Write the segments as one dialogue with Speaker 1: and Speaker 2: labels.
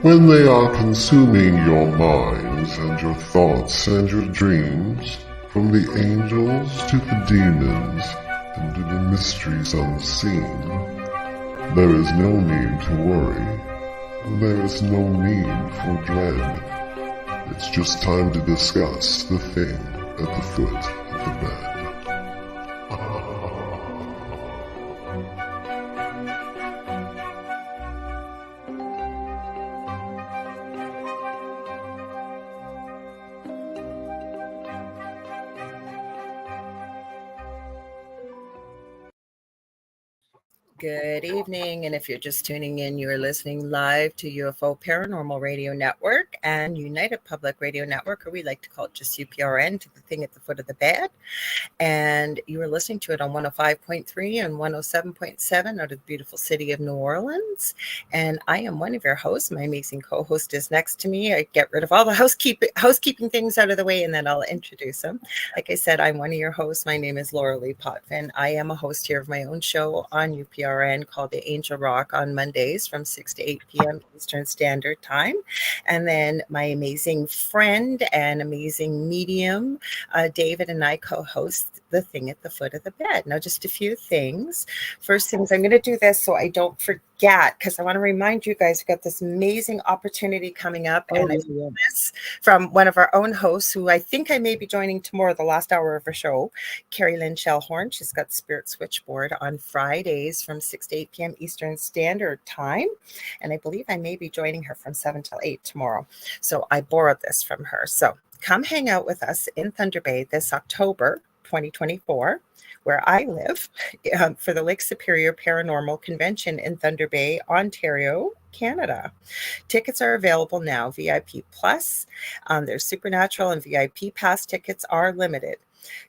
Speaker 1: when they are consuming your minds and your thoughts and your dreams, from the angels to the demons and to the mysteries unseen, there is no need to worry. There is no need for dread. It's just time to discuss the thing at the foot of the bed.
Speaker 2: Good evening, and if you're just tuning in, you are listening live to UFO Paranormal Radio Network and United Public Radio Network, or we like to call it just UPRN, to the thing at the foot of the bed. And you are listening to it on 105.3 and 107.7 out of the beautiful city of New Orleans. And I am one of your hosts. My amazing co-host is next to me. I get rid of all the housekeeping things out of the way, and then I'll introduce him. Like I said, I'm one of your hosts. My name is Lorilei Potvin. I am a host here of my own show on UPRN called The Angel Rock on Mondays from 6 to 8 p.m. Eastern Standard Time. And then my amazing friend and amazing medium, David, and I co-host The Thing at the Foot of the Bed. Now, just a few things. First things, I'm going to do this so I don't forget, because I want to remind you guys, we've got this amazing opportunity coming up. And I learned this from one of our own hosts, who I think I may be joining tomorrow, the last hour of her show, Carrie Lynn Shellhorn. She's got Spirit Switchboard on Fridays from 6 to 8 p.m. Eastern Standard Time. And I believe I may be joining her from 7 till 8 tomorrow. So I borrowed this from her. So come hang out with us in Thunder Bay this October 2024, where I live, for the Lake Superior Paranormal Convention in Thunder Bay, Ontario, Canada. Tickets are available now, VIP Plus. There's Supernatural and VIP Pass tickets are limited.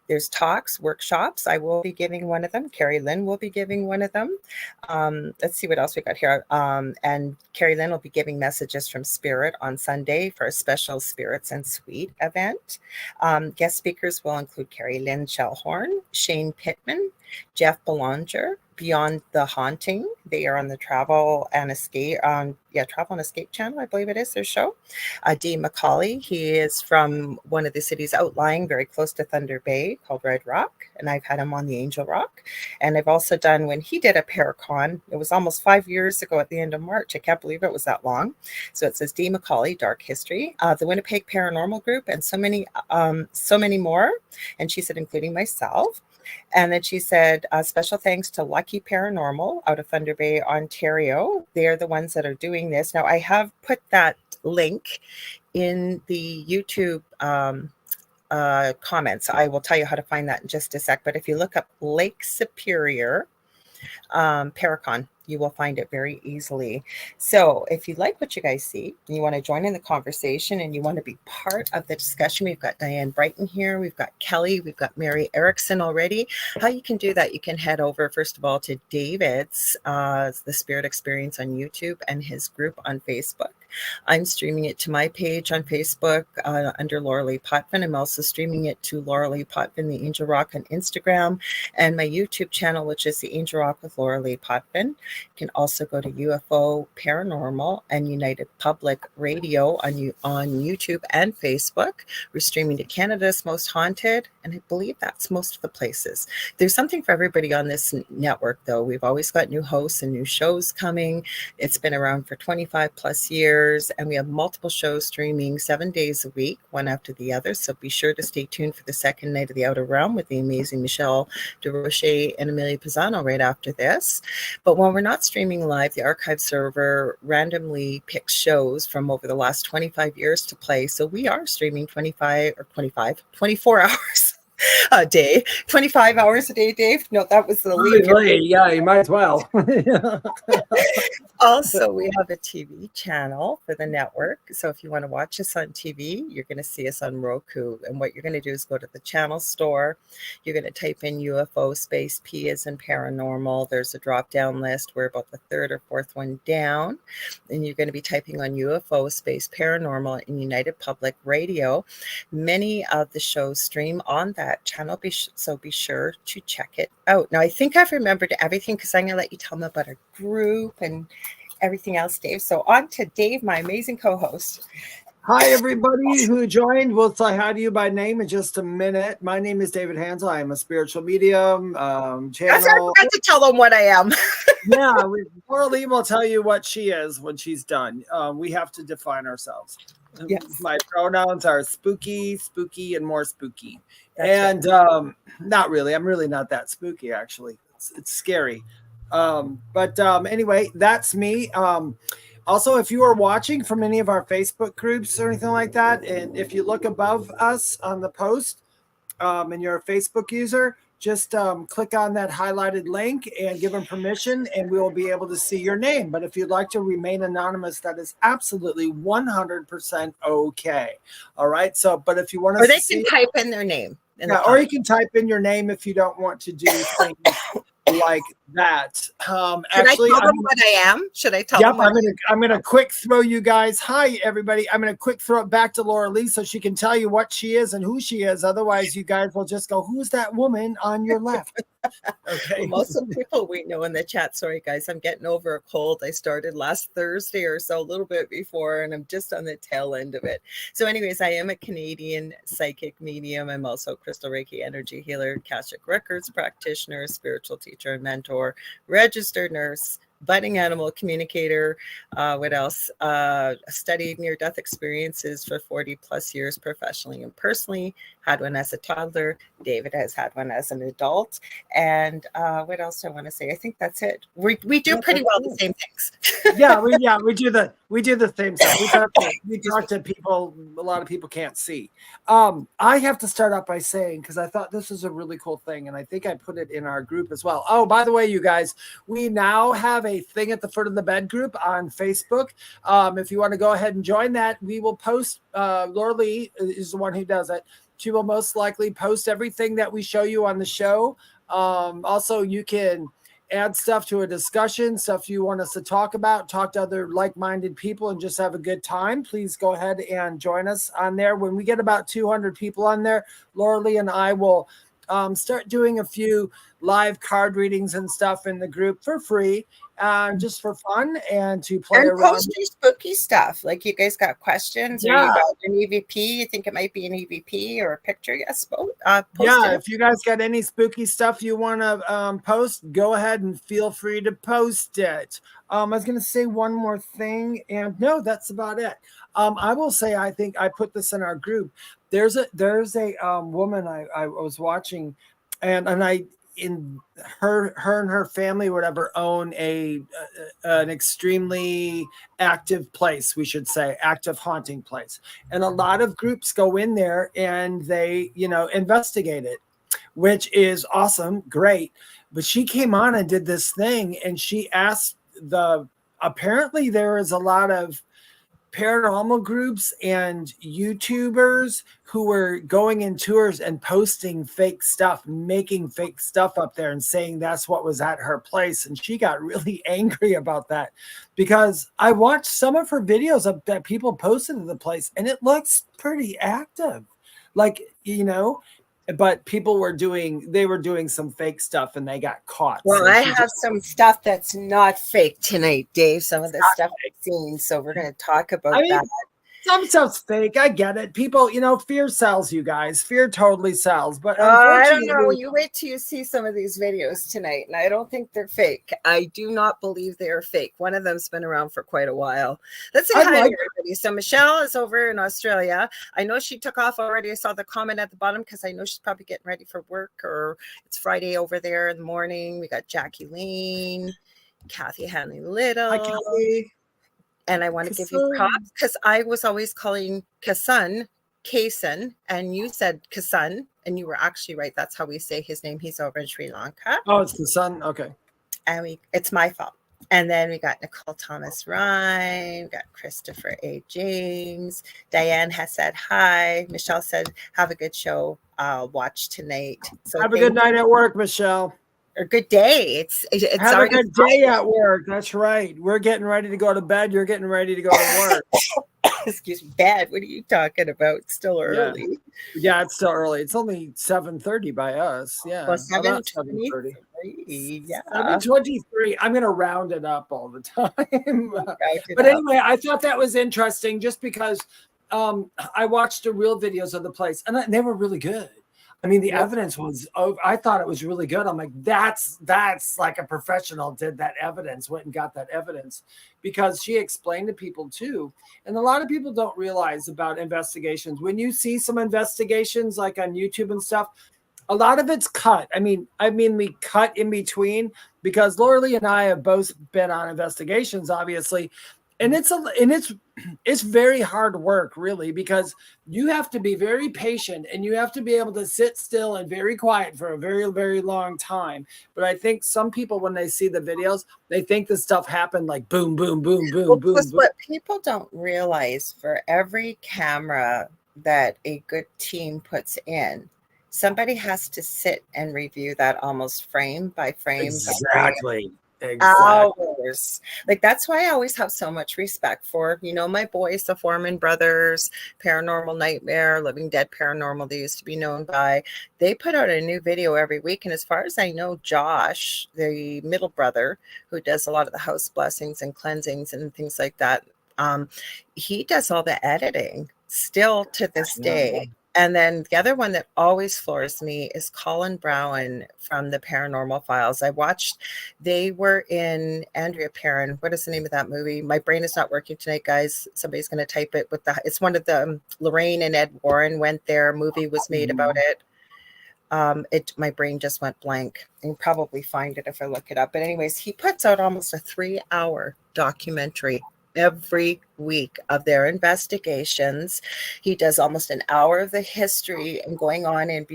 Speaker 2: There's talks, workshops. I will be giving one of them. Carrie Lynn will be giving one of them. Let's see what else we got here. And Carrie Lynn will be giving messages from Spirit on Sunday for a special Spirits and Sweet event. Guest speakers will include Carrie Lynn Shellhorn, Shane Pittman, Jeff Belanger, Beyond the Haunting. They are on the Travel and Escape, Travel and Escape channel, I believe it is their show. Dee McCauley, he is from one of the cities outlying very close to Thunder Bay called Red Rock, and I've had him on the Angel Rock. And I've also done, when he did a Paracon, it was almost 5 years ago at the end of March. I can't believe it was that long. So it says Dee McCauley, Dark History, the Winnipeg Paranormal Group, and so many more. And she said, including myself. And then she said, special thanks to Lucky Paranormal out of Thunder Bay, Ontario. They're the ones that are doing this. Now, I have put that link in the YouTube comments. I will tell you how to find that in just a sec. But if you look up Lake Superior Paracon, you will find it very easily. So if you like what you guys see and you want to join in the conversation and you want to be part of the discussion, we've got Diane Brighton here, we've got Kelly, we've got Mary Erickson already. How you can do that, you can head over, first of all, to David's The Spirit Experience on YouTube and his group on Facebook. I'm streaming it to my page on Facebook under Lorilei Potvin. I'm also streaming it to Lorilei Potvin, the Angel Rock, on Instagram, and my YouTube channel, which is the Angel Rock with Lorilei Potvin. You can also go to UFO Paranormal and United Public Radio on YouTube and Facebook. We're streaming to Canada's Most Haunted, and I believe that's most of the places. There's something for everybody on this network, though. We've always got new hosts and new shows coming. It's been around for 25 plus years. And we have multiple shows streaming 7 days a week, one after the other. So be sure to stay tuned for the second night of the Outer Realm with the amazing Michelle DeRoche and Amelia Pisano right after this. But when we're not streaming live, the archive server randomly picks shows from over the last 25 years to play. So we are streaming 24 hours a day, 25 hours a day, Dave. No, that was the lead.
Speaker 3: Yeah, you might as well.
Speaker 2: Also, we have a TV channel for the network. So if you want to watch us on TV, you're going to see us on Roku. And what you're going to do is go to the channel store. You're going to type in UFO space P as in paranormal. There's a drop-down list. We're about the third or fourth one down. And you're going to be typing on UFO space paranormal in United Public Radio. Many of the shows stream on that channel, so be sure to check it out. Now, I think I've remembered everything, because I'm going to let you tell them about our group and everything else, Dave. So on to Dave, my amazing co-host.
Speaker 3: Hi, everybody who joined. We'll say hi to you by name in just a minute. My name is David Hanzel. I am a spiritual medium, channel.
Speaker 2: I forgot to tell them what I am.
Speaker 3: Yeah, Lorilei will tell you what she is when she's done. We have to define ourselves.
Speaker 2: Yes.
Speaker 3: My pronouns are spooky, and more spooky.
Speaker 2: That's
Speaker 3: right. Not really. I'm really not that spooky, actually. It's scary. But anyway, that's me. Also, if you are watching from any of our Facebook groups or anything like that, and if you look above us on the post and you're a Facebook user, just click on that highlighted link and give them permission, and we will be able to see your name. But if you'd like to remain anonymous, that is absolutely 100% okay. All right. So, but if you want to,
Speaker 2: or they can type in their name.
Speaker 3: Or you can type in your name if you don't want to do things like that.
Speaker 2: Should I tell them what I am? Should I tell them?
Speaker 3: I'm gonna quick throw you guys. Hi, everybody. I'm gonna quick throw it back to Lorilei so she can tell you what she is and who she is. Otherwise, you guys will just go, "Who's that woman on your left?" Okay.
Speaker 2: Well, most of the people we know in the chat. Sorry, guys, I'm getting over a cold. I started last Thursday or so, a little bit before, and I'm just on the tail end of it. So, anyways, I am a Canadian psychic medium. I'm also a crystal Reiki energy healer, Akashic Records practitioner, spiritual teacher and mentor, registered nurse, budding animal communicator. What else? Studied near-death experiences for 40 plus years professionally and personally. Had one as a toddler. David has had one as an adult. And what else do I want to say? I think that's it. We do pretty well the same things.
Speaker 3: we do the same stuff. We talk to people a lot of people can't see. I have to start out by saying, because I thought this was a really cool thing, and I think I put it in our group as well. Oh, by the way, you guys, we now have a thing at the foot of the bed group on Facebook. If you want to go ahead and join that, we will post. Lorilei is the one who does it. She will most likely post everything that we show you on the show. Also, you can add stuff to a discussion, stuff you want us to talk about, talk to other like-minded people, and just have a good time. Please go ahead and join us on there. When we get about 200 people on there, Lorilei and I will start doing a few live card readings and stuff in the group for free, just for fun and to play around.
Speaker 2: Post your spooky stuff. Like, you guys got questions, or you got an EVP, you think it might be an EVP or a picture? Yes,
Speaker 3: if you guys got any spooky stuff you want to post, go ahead and feel free to post it. I was going to say one more thing, and no, that's about it. I will say, I think I put this in our group. There's a woman I was watching, and I, in her and her family, whatever, own an extremely active place, we should say, active haunting place. And a lot of groups go in there and they, investigate it, which is awesome. Great. But she came on and did this thing, and she asked apparently there is a lot of paranormal groups and YouTubers who were going in tours and posting fake stuff, making fake stuff up there and saying that's what was at her place. And she got really angry about that, because I watched some of her videos that people posted to the place, and it looks pretty active. Like, but people were doing some fake stuff and they got caught.
Speaker 2: Well, so I have some stuff that's not fake tonight, Dave. Some of the stuff I've seen. So we're going to talk about that.
Speaker 3: Some stuff's fake. I get it. People, fear sells, you guys. Fear totally sells. But
Speaker 2: I don't know. You wait till you see some of these videos tonight, and I don't think they're fake. I do not believe they are fake. One of them's been around for quite a while. Let's say hi to everybody. So Michelle is over in Australia. I know she took off already. I saw the comment at the bottom, because I know she's probably getting ready for work, or it's Friday over there in the morning. We got Jackie Lane, Kathy Hanley Little.
Speaker 3: Hi, Kathy.
Speaker 2: And I want to give you props, because I was always calling Kasun, and you said Kasun, and you were actually right. That's how we say his name. He's over in Sri Lanka.
Speaker 3: Oh, it's Kasun. Okay.
Speaker 2: And it's my fault. And then we got Nicole Thomas Ryan, we got Christopher A. James. Diane has said hi. Michelle said, have a good show. I'll watch tonight. So
Speaker 3: have a good night at work, Michelle.
Speaker 2: Or good day. It's
Speaker 3: have a good day at work. That's right. We're getting ready to go to bed. You're getting ready to go to work.
Speaker 2: excuse me, bad. What are you talking about? It's still early.
Speaker 3: Yeah, it's still early. It's only 7:30 by us. Yeah,
Speaker 2: Well,
Speaker 3: about
Speaker 2: 7:23.
Speaker 3: 7:30.
Speaker 2: Yeah.
Speaker 3: 7:23. I'm gonna round it up all the time. But
Speaker 2: Up.
Speaker 3: anyway, I thought that was interesting just because I watched the real videos of the place and they were really good. I mean, the evidence was, I thought it was really good. I'm like, that's like a professional did that evidence, went and got that evidence, because she explained to people too. And a lot of people don't realize about investigations. When you see some investigations like on YouTube and stuff, a lot of it's cut. I mean, we cut in between, because Lorilei and I have both been on investigations, obviously. And it's very hard work, really, because you have to be very patient and you have to be able to sit still and very quiet for a very, very long time. But I think some people, when they see the videos, they think the stuff happened like boom, boom, boom, boom, boom, boom.
Speaker 2: What people don't realize, for every camera that a good team puts in, somebody has to sit and review that almost frame by frame.
Speaker 3: Exactly.
Speaker 2: Hours. Like, that's why I always have so much respect for, my boys, the Foreman brothers, Paranormal Nightmare, Living Dead Paranormal, they used to be known by. They put out a new video every week. And as far as I know, Josh, the middle brother, who does a lot of the house blessings and cleansings and things like that, he does all the editing still to this day. And then the other one that always floors me is Colin Brown from the Paranormal Files. I watched, they were in Andrea Perron. What is the name of that movie? My brain is not working tonight, guys. Somebody's going to type it it's one of the, Lorraine and Ed Warren went there. A movie was made about it. My brain just went blank. You can probably find it if I look it up. But anyways, he puts out almost a 3-hour documentary every week of their investigations. He does almost an hour of the history and going on in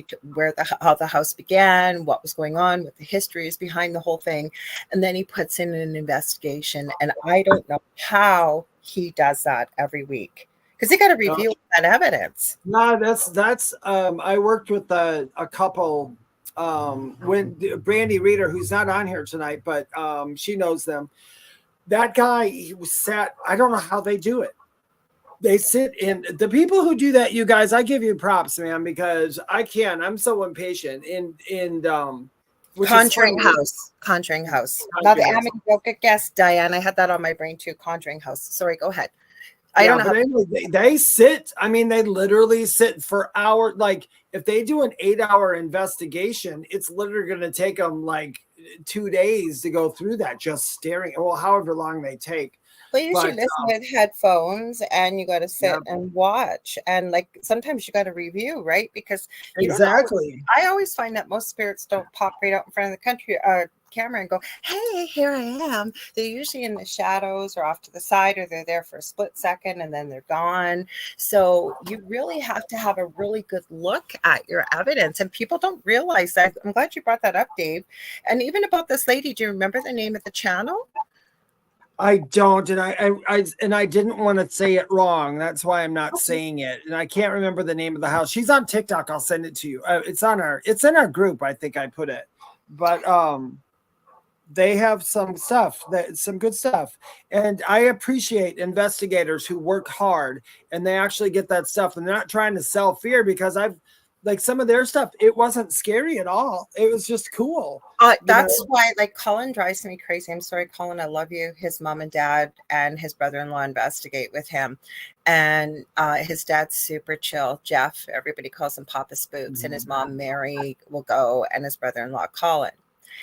Speaker 2: how the house began, what was going on, what the history is behind the whole thing, and then he puts in an investigation. And I don't know how he does that every week, because he got to review that evidence.
Speaker 3: No, that's I worked with a couple when Brandy Reeder, who's not on here tonight, but she knows them. That guy, he was sat. I don't know how they do it. They sit in, the people who do that, you guys, I give you props, man, because I can't. I'm so impatient.
Speaker 2: Conjuring House. Now the Amity Yoga guest, Diane, I had that on my brain too. Conjuring House. Sorry, go ahead. I don't know.
Speaker 3: But anyway, they sit. I mean, they literally sit for hours. Like, if they do an 8-hour investigation, it's literally going to take them like 2 days to go through that, just staring. Well, however long they take.
Speaker 2: Well, you should listen with headphones, and you got to sit and watch. And like, sometimes you got to review, right? Because
Speaker 3: exactly.
Speaker 2: I always find that most spirits don't pop right out in front of the camera and go, hey, here I am. They're usually in the shadows or off to the side, or they're there for a split second and then they're gone. So you really have to have a really good look at your evidence, and people don't realize that. I'm glad you brought that up, Dave. And even about this lady, do you remember the name of the channel?
Speaker 3: I don't, and I didn't want to say it wrong. That's why I'm not saying it. And I can't remember the name of the house. She's on TikTok. I'll send it to you. It's in our group. I think I put it, but they have some good stuff. And I appreciate investigators who work hard and they actually get that stuff, and they're not trying to sell fear, because like some of their stuff, it wasn't scary at all. It was just cool.
Speaker 2: That's why, like, Colin drives me crazy. I'm sorry, Colin, I love you. His mom and dad and his brother-in-law investigate with him. And his dad's super chill. Jeff, everybody calls him Papa Spooks. And his mom, Mary, will go, and his brother-in-law, Colin.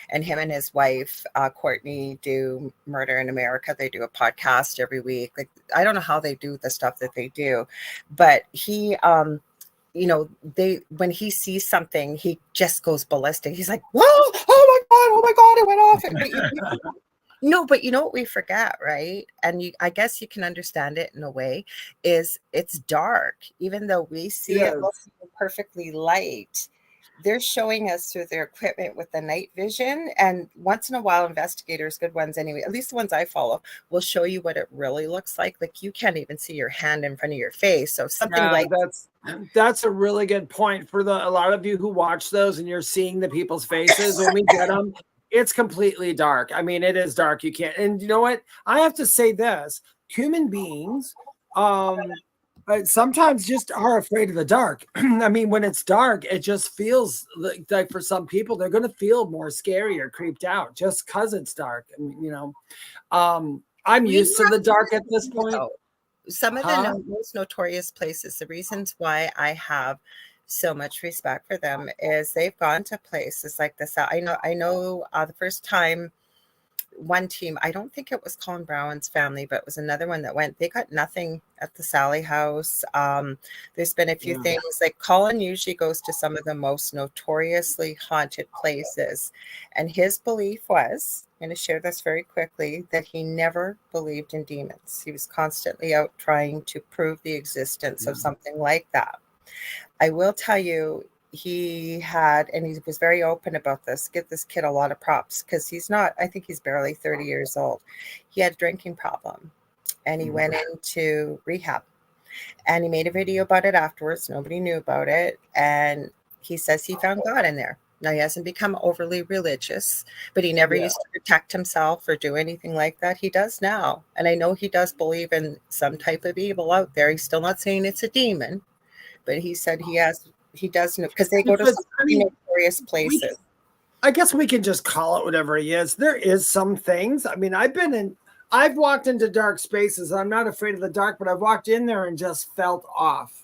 Speaker 2: And him and his wife, Courtney, do Murder in America. They do a podcast every week. Like, I don't know how they do the stuff that they do, but he, when he sees something, he just goes ballistic. He's like, whoa, oh my God, it went off. But you know what we forget, right? And I guess you can understand it in a way, is it's dark. Even though we see it looking perfectly light, they're showing us through their equipment with the night vision. And once in a while, investigators, good ones anyway, at least the ones I follow, will show you what it really looks like. Like, you can't even see your hand in front of your face. So something like
Speaker 3: that's a really good point for a lot of you who watch those, and you're seeing the people's faces when we get them. It's completely dark. I mean, it is dark. You can't. And you know what? I have to say this: human beings But sometimes just are afraid of the dark. I mean, when it's dark, it just feels like for some people, they're going to feel more scary or creeped out just because it's dark. I mean, I'm used to the dark at this point.
Speaker 2: Some of the most notorious places, the reasons why I have so much respect for them is they've gone to places like this. I know the first time one team, I don't think it was Colin Brown's family, but it was another one that went, they got nothing at the Sally House. There's been a few things, like Colin usually goes to some of the most notoriously haunted places. And his belief was, I'm going to share this very quickly, that he never believed in demons. He was constantly out trying to prove the existence of something like that. I will tell you, he had, and he was very open about this, give this kid a lot of props, because he's not, I think he's barely 30 years old. He had a drinking problem and he went into rehab, and he made a video about it afterwards. Nobody knew about it. And he says he found God in there. Now, he hasn't become overly religious, but he never used to protect himself or do anything like that. He does now. And I know he does believe in some type of evil out there. He's still not saying it's a demon, but he said he does know, because they go to some notorious places.
Speaker 3: I guess we can just call it whatever he is. There is some things. I mean, I've walked into dark spaces. I'm not afraid of the dark, but I've walked in there and just felt off.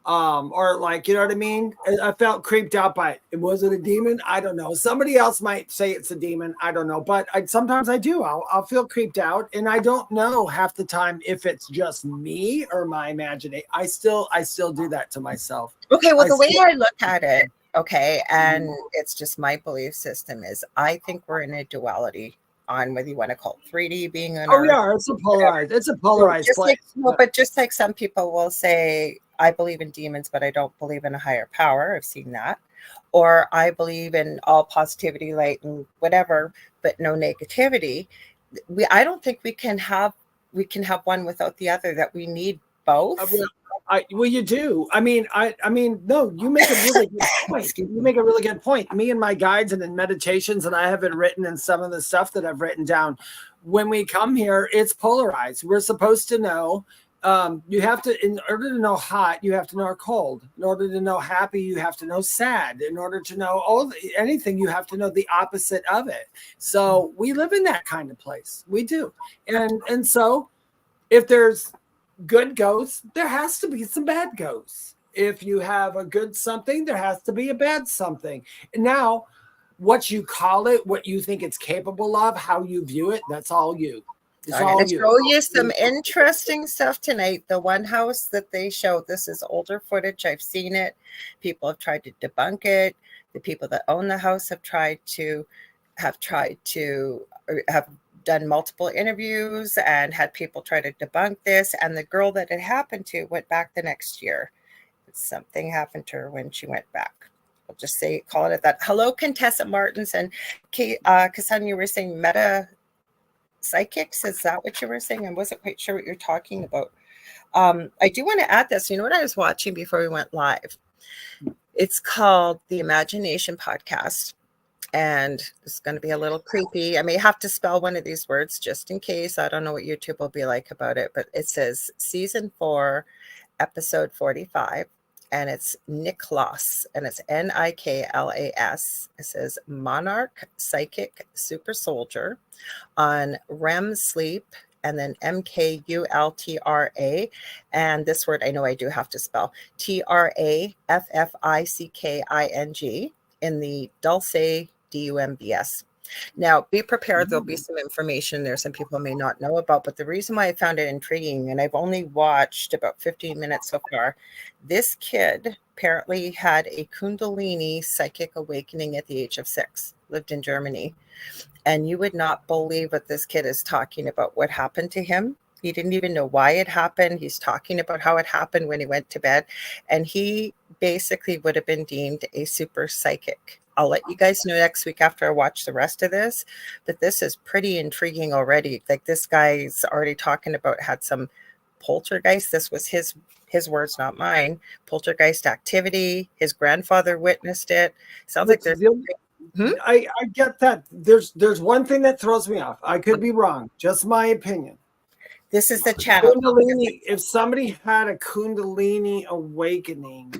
Speaker 3: Or like, you know what I mean? I felt creeped out by it. Was it a demon? I don't know. Somebody else might say it's a demon. I don't know. But sometimes I do. I'll feel creeped out, and I don't know half the time if it's just me or my imagination. I still do that to myself.
Speaker 2: Okay, well, the way I look at it, okay, and it's just my belief system is, I think we're in a duality on whether you want to call it 3D being on Earth.
Speaker 3: Yeah, it's a polarized place.
Speaker 2: But just like some people will say, I believe in demons, but I don't believe in a higher power. I've seen that. Or I believe in all positivity, light, and whatever, but no negativity. I don't think we can have one without the other, that we need both.
Speaker 3: Well, you do. I mean, no, you make a really good point. You make a really good point. Me and my guides and in meditations, and I have it written in some of the stuff that I've written down. When we come here, it's polarized. We're supposed to know. You have to, in order to know hot, you have to know cold. In order to know happy, you have to know sad. In order to know anything, you have to know the opposite of it. So we live in that kind of place. We do. And so if there's good ghosts, there has to be some bad ghosts. If you have a good something, there has to be a bad something. Now, what you call it, what you think it's capable of, how you view it, that's all you.
Speaker 2: I'm going to show you some interesting stuff tonight. The one house that they show, this is older footage. I've seen it. People have tried to debunk it. The people that own the house have done multiple interviews and had people try to debunk this. And the girl that it happened to went back the next year. Something happened to her when she went back. I'll just call it at that. Hello, Contessa Martins and Cassandra, you were saying meta psychics, is that what you were saying? I wasn't quite sure what you're talking about. I do want to add this. You know what I was watching before we went live? It's called the Imagination Podcast, and it's going to be a little creepy. I may have to spell one of these words just in case. I don't know what YouTube will be like about it, but it says season 4, episode 45. And it's Niklas, and it's Niklas. It says Monarch Psychic Super Soldier on REM sleep, and then MKULTRA. And this word I know I do have to spell TRAFFICKING in the Dulce DUMBS. Now, be prepared. There'll be some information there some people may not know about, but the reason why I found it intriguing, and I've only watched about 15 minutes so far, this kid apparently had a Kundalini psychic awakening at the age of 6, lived in Germany. And you would not believe what this kid is talking about, what happened to him. He didn't even know why it happened. He's talking about how it happened when he went to bed. And he basically would have been deemed a super psychic. I'll let you guys know next week after I watch the rest of this, but this is pretty intriguing already. Like, this guy's already talking about had some poltergeist. This was his words, not mine. Poltergeist activity. His grandfather witnessed it. Sounds like there's.
Speaker 3: I get that. There's one thing that throws me off. I could be wrong. Just my opinion.
Speaker 2: This is the channel.
Speaker 3: Kundalini. If somebody had a Kundalini awakening,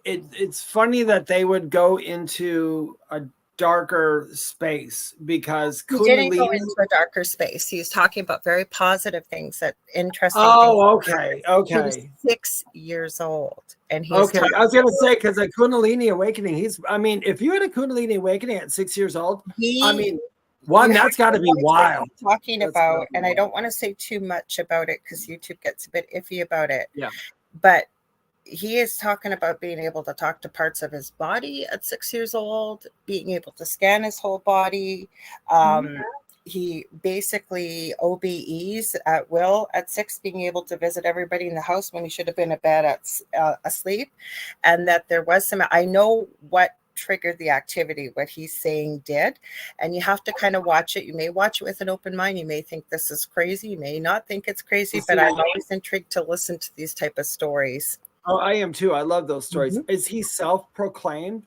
Speaker 3: it's funny that they would go into a darker space, because
Speaker 2: He didn't go into a darker space. He was talking about very positive things, that interesting things.
Speaker 3: Okay.
Speaker 2: He was 6 years old, and he's
Speaker 3: okay. I was gonna say, because a Kundalini awakening, if you had a Kundalini awakening at 6 years old, that's got to be wild.
Speaker 2: Talking about, and I don't want to say too much about it because YouTube gets a bit iffy about it.
Speaker 3: Yeah,
Speaker 2: but he is talking about being able to talk to parts of his body at 6 years old, being able to scan his whole body. He basically OBEs at will at 6, being able to visit everybody in the house when he should have been in bed asleep. And that there was I know what triggered the activity, what he's saying did, and you have to kind of watch it. You may watch it with an open mind. You may think this is crazy. You may not think it's crazy, but I'm always intrigued to listen to these type of stories.
Speaker 3: Oh, I am too. I love those stories. Is he self-proclaimed?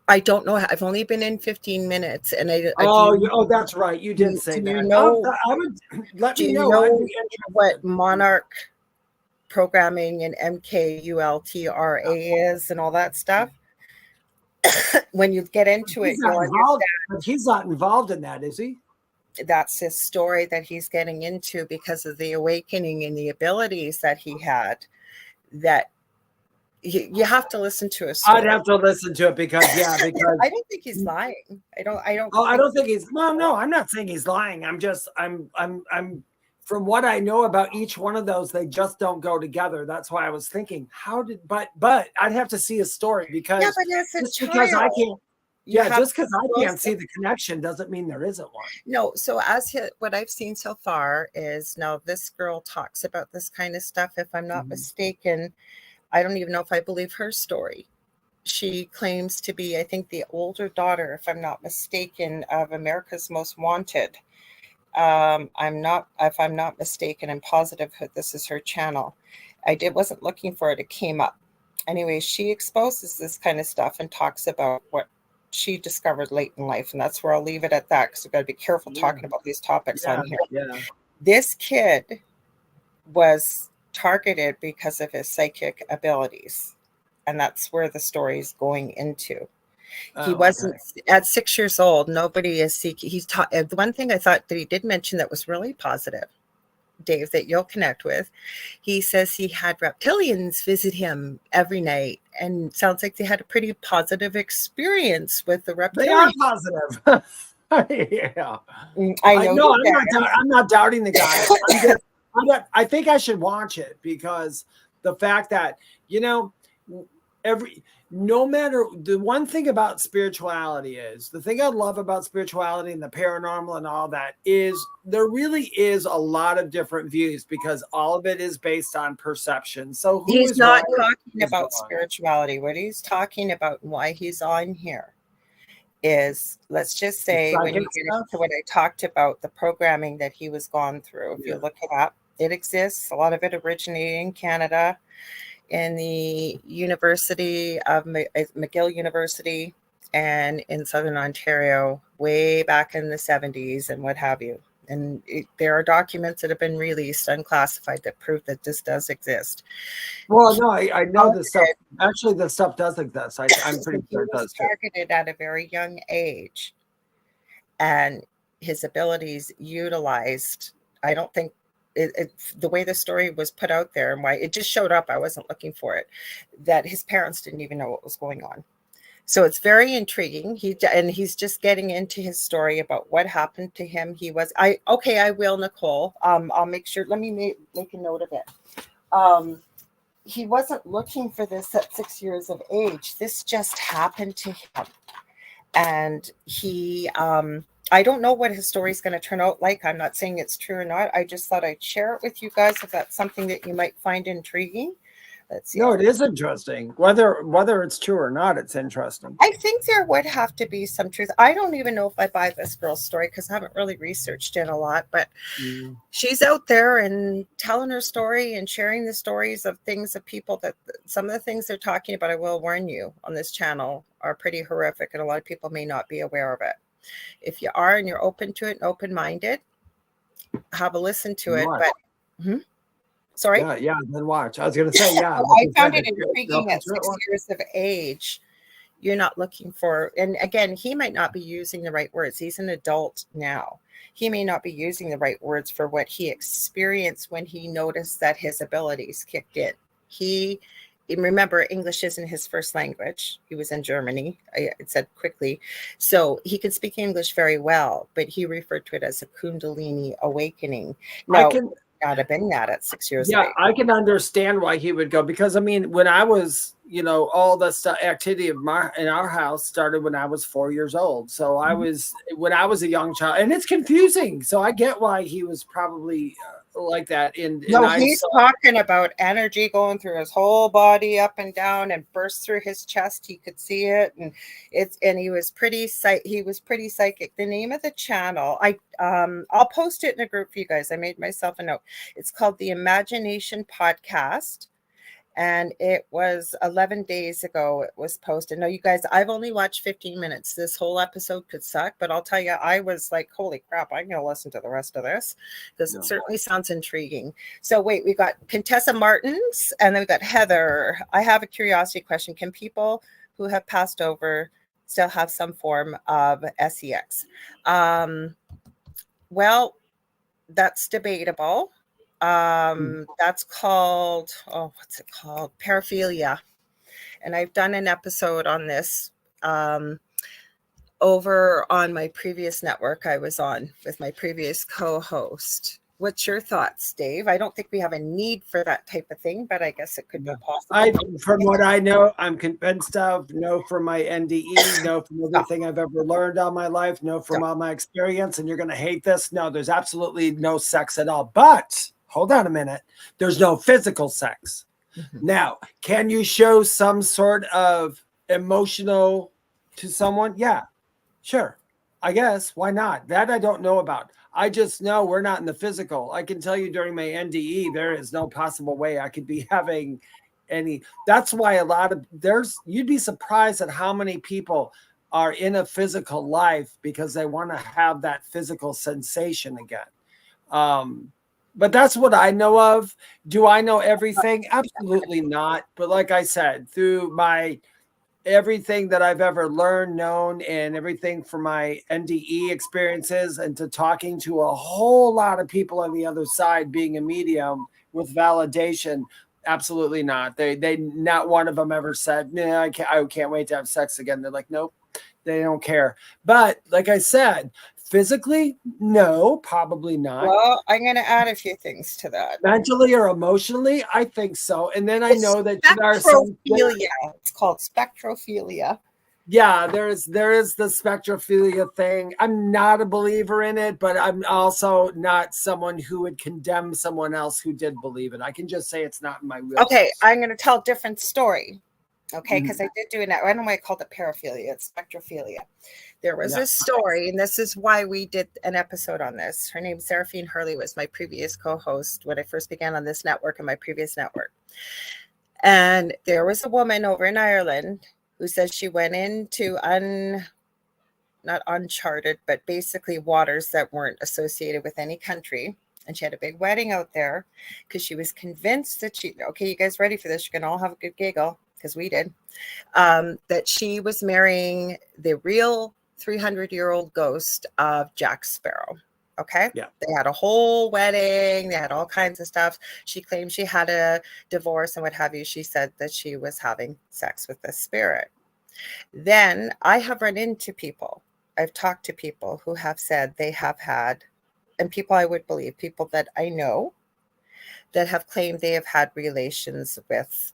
Speaker 2: I don't know. I've only been in 15 minutes, and
Speaker 3: that's right. You did say that. I would let me know.
Speaker 2: What monarch programming and MKULTRA is and all that stuff. When you get into it,
Speaker 3: he's not involved in that, is he?
Speaker 2: That's his story that he's getting into because of the awakening and the abilities that he had. That you have to listen to a story.
Speaker 3: I'd have to listen to it because
Speaker 2: I don't think he's lying. I don't
Speaker 3: think he's. Well, no, I'm not saying he's lying. I'm from what I know about each one of those, they just don't go together. That's why I was thinking, but I'd have to see a story, because because I can't. Just because I can't see the connection doesn't mean there isn't one.
Speaker 2: No, so what I've seen so far is, now this girl talks about this kind of stuff. If I'm not mistaken, I don't even know if I believe her story. She claims to be, I think, the older daughter, if I'm not mistaken, of America's Most Wanted. If I'm not mistaken, I'm positive that this is her channel. Wasn't looking for it. It came up. Anyway, she exposes this kind of stuff and talks about what she discovered late in life. And that's where I'll leave it at that, because we've got to be careful talking about these topics on here.
Speaker 3: Yeah.
Speaker 2: This kid was targeted because of his psychic abilities. And that's where the story is going into. He wasn't at 6 years old. Nobody is seeking. The one thing I thought that he did mention that was really positive, Dave, that you'll connect with. He says he had reptilians visit him every night, and sounds like they had a pretty positive experience with the reptilians.
Speaker 3: They are positive. Yeah, I know. I'm not doubting the guy. I think I should watch it, because the fact that, no matter, the one thing about spirituality is, the thing I love about spirituality and the paranormal and all that is, there really is a lot of different views, because all of it is based on perception. So
Speaker 2: he's not talking about spirituality. What he's talking about and why he's on here is, let's just say, when you get into what I talked about, the programming that he was gone through, if you look it up, it exists. A lot of it originated in Canada, in the University of McGill University, and in Southern Ontario, way back in the 70s and what have you. And there are documents that have been released, unclassified, that prove that this does exist.
Speaker 3: Well, no, I know this stuff. Actually, this stuff does exist. I'm pretty sure it does.
Speaker 2: He was targeted at a very young age, and his abilities utilized. I don't think the way the story was put out there, and why it just showed up, I wasn't looking for it, that his parents didn't even know what was going on. So it's very intriguing. He's just getting into his story about what happened to him. I will, Nicole. I'll make sure. Let me make a note of it. He wasn't looking for this at 6 years of age. This just happened to him, and he. I don't know what his story is going to turn out like. I'm not saying it's true or not. I just thought I'd share it with you guys if that's something that you might find intriguing. Let's see.
Speaker 3: No, it is interesting. Whether it's true or not, it's interesting.
Speaker 2: I think there would have to be some truth. I don't even know if I buy this girl's story, because I haven't really researched it a lot, but she's out there and telling her story and sharing the stories of things of people that some of the things they're talking about, I will warn you, on this channel are pretty horrific, and a lot of people may not be aware of it. If you are and you're open to it and open-minded, have a listen to it.
Speaker 3: Watch.
Speaker 2: But sorry?
Speaker 3: Yeah, then watch. I was going to say, yeah.
Speaker 2: I found it intriguing at 6 years of age. You're not looking for, and again, he might not be using the right words. He's an adult now. He may not be using the right words for what he experienced when he noticed that his abilities kicked in. Remember, English isn't his first language. He was in Germany, it said quickly. So he could speak English very well, but he referred to it as a Kundalini awakening. Now, not have been that at 6 years of age.
Speaker 3: I can understand why he would go, because I mean, when I was, all the activity in our house started when I was 4 years old. So when I was a young child, and it's confusing. So I get why he was probably like that.
Speaker 2: He's talking about energy going through his whole body up and down and burst through his chest. He could see it, and he was pretty psychic. The name of the channel, I'll post it in a group for you guys. I made myself a note. It's called the Imagination Podcast. And it was 11 days ago it was posted. No, you guys, I've only watched 15 minutes. This whole episode could suck, but I'll tell you, I was like, holy crap, I'm going to listen to the rest of this because it certainly sounds intriguing. So wait, we got Contessa Martins and then we got Heather. I have a curiosity question. Can people who have passed over still have some form of SEX? Well, that's debatable. That's called, what's it called? Paraphilia. And I've done an episode on this over on my previous network I was on with my previous co-host. What's your thoughts, Dave? I don't think we have a need for that type of thing, but I guess it could be possible.
Speaker 3: From what I know, I'm convinced of, no from my NDE, no from everything I've ever learned all my life, no from all my experience, and you're going to hate this. No, there's absolutely no sex at all. But hold on a minute. There's no physical sex. Mm-hmm. Now, can you show some sort of emotional to someone? Yeah, sure. I guess. Why not? That I don't know about. I just know we're not in the physical. I can tell you during my NDE, there is no possible way I could be having any. That's why you'd be surprised at how many people are in a physical life because they want to have that physical sensation again. But that's what I know of. Do I know everything? Absolutely not. But like I said, through everything that I've ever learned, known, and everything from my NDE experiences and to talking to a whole lot of people on the other side, being a medium with validation, absolutely not. They not one of them ever said, "Nah, I can't wait to have sex again." They're like, nope, they don't care. But like I said, physically, no, probably not.
Speaker 2: Well, I'm going to add a few things to that.
Speaker 3: Mentally or emotionally, I think so. And then I know that there are some.
Speaker 2: It's called spectrophilia.
Speaker 3: Yeah, there is the spectrophilia thing. I'm not a believer in it, but I'm also not someone who would condemn someone else who did believe it. I can just say it's not in my wheelhouse.
Speaker 2: Okay, I'm going to tell a different story. Okay, because I did do it. I don't know why I called it paraphilia. It's spectrophilia. There was a story, and this is why we did an episode on this. Her name, Seraphine Hurley, was my previous co-host when I first began on this network and my previous network. And there was a woman over in Ireland who says she went into not uncharted, but basically waters that weren't associated with any country. And she had a big wedding out there because she was convinced that okay, you guys ready for this? You're going to all have a good giggle, because we did, that she was marrying the real 300-year-old ghost of Jack Sparrow. Okay.
Speaker 3: Yeah.
Speaker 2: They had a whole wedding. They had all kinds of stuff. She claimed she had a divorce and what have you. She said that she was having sex with the spirit. Then I have run into people. I've talked to people who have said they have had, and people I would believe, people that I know that have claimed they have had relations with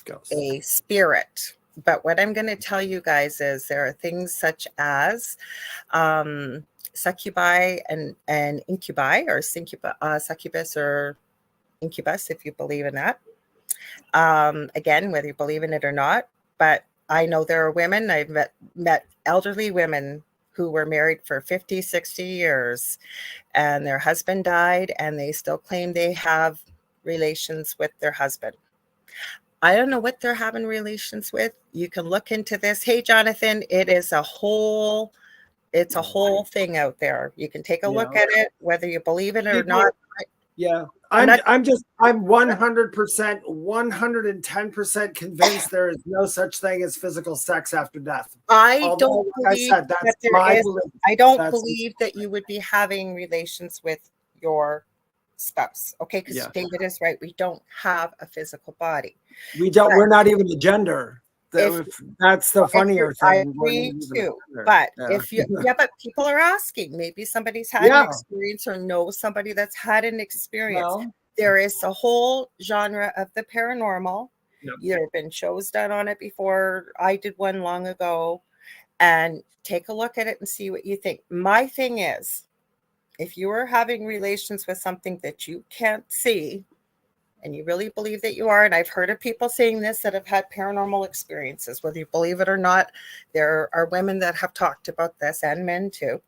Speaker 3: ghosts,
Speaker 2: a spirit. But what I'm going to tell you guys is there are things such as succubi and incubi, or succubus or incubus, if you believe in that. Again, whether you believe in it or not, but I know there are women, I've met elderly women who were married for 50, 60 years and their husband died and they still claim they have relations with their husband. I don't know what they're having relations with. You can look into this. Hey, Jonathan, it is a whole It's a whole thing out there. You can take a look
Speaker 3: Yeah.
Speaker 2: at it, whether you believe it or
Speaker 3: People-
Speaker 2: not.
Speaker 3: Yeah.
Speaker 2: I'm not-
Speaker 3: I'm 100%, 110% convinced there is no such thing as physical sex after death.
Speaker 2: I
Speaker 3: Although,
Speaker 2: don't
Speaker 3: like I
Speaker 2: believe
Speaker 3: said, that's
Speaker 2: that there
Speaker 3: my
Speaker 2: is.
Speaker 3: belief.
Speaker 2: I don't
Speaker 3: That's-
Speaker 2: believe that you would be having relations with your spouse. Okay, because
Speaker 3: Yeah.
Speaker 2: David is right. We don't have a physical body.
Speaker 3: We don't.
Speaker 2: But
Speaker 3: We're not even a gender. That's the funnier
Speaker 2: I
Speaker 3: thing. We're not
Speaker 2: agree
Speaker 3: even a
Speaker 2: too.
Speaker 3: gender.
Speaker 2: But
Speaker 3: Yeah.
Speaker 2: if you, but people are asking. Maybe somebody's had an
Speaker 3: Yeah.
Speaker 2: experience or knows somebody that's had an experience.
Speaker 3: Well,
Speaker 2: There is a whole genre of the paranormal.
Speaker 3: Yep.
Speaker 2: There have been shows done on it before. I did one long ago, and take a look at it and see what you think. My thing is, if you are having relations with something that you can't see, and you really believe that you are, and I've heard of people saying this that have had paranormal experiences, whether you believe it or not, there are women that have talked about this, and men too.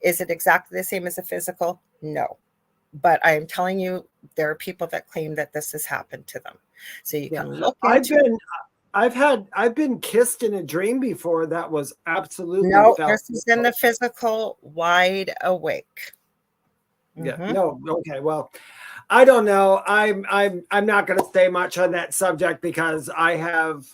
Speaker 2: Is it exactly the same as a physical? No. But I'm telling you, there are people that claim that this has happened to them. So you can look into
Speaker 3: I've been kissed in a dream before that was absolutely
Speaker 2: no,
Speaker 3: felt.
Speaker 2: this is in the physical, wide awake.
Speaker 3: Yeah.
Speaker 2: Mhm.
Speaker 3: No. Okay. Well, I don't know. I'm not going to say much on that subject because I have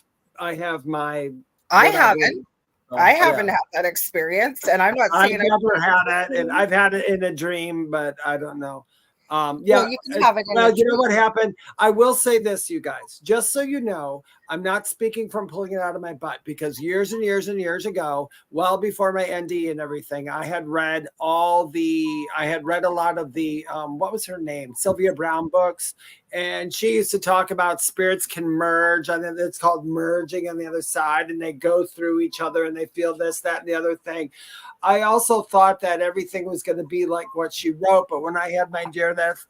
Speaker 3: my.
Speaker 2: I
Speaker 3: what
Speaker 2: haven't.
Speaker 3: believe. So,
Speaker 2: I haven't
Speaker 3: yeah.
Speaker 2: had that experience, and I'm not
Speaker 3: I've
Speaker 2: saying
Speaker 3: never had it, and I've had it in a dream, but I don't know. Yeah.
Speaker 2: Well, you can have it in
Speaker 3: Well,
Speaker 2: a
Speaker 3: you know
Speaker 2: dream.
Speaker 3: what happened? I will say this, you guys, just so you know, I'm not speaking from pulling it out of my butt because years and years and years ago, well before my NDE and everything, I had read a lot of the, what was her name? Sylvia Brown books. And she used to talk about spirits can merge. I think it's called merging on the other side, and they go through each other and they feel this, that, and the other thing. I also thought that everything was going to be like what she wrote, but when I had my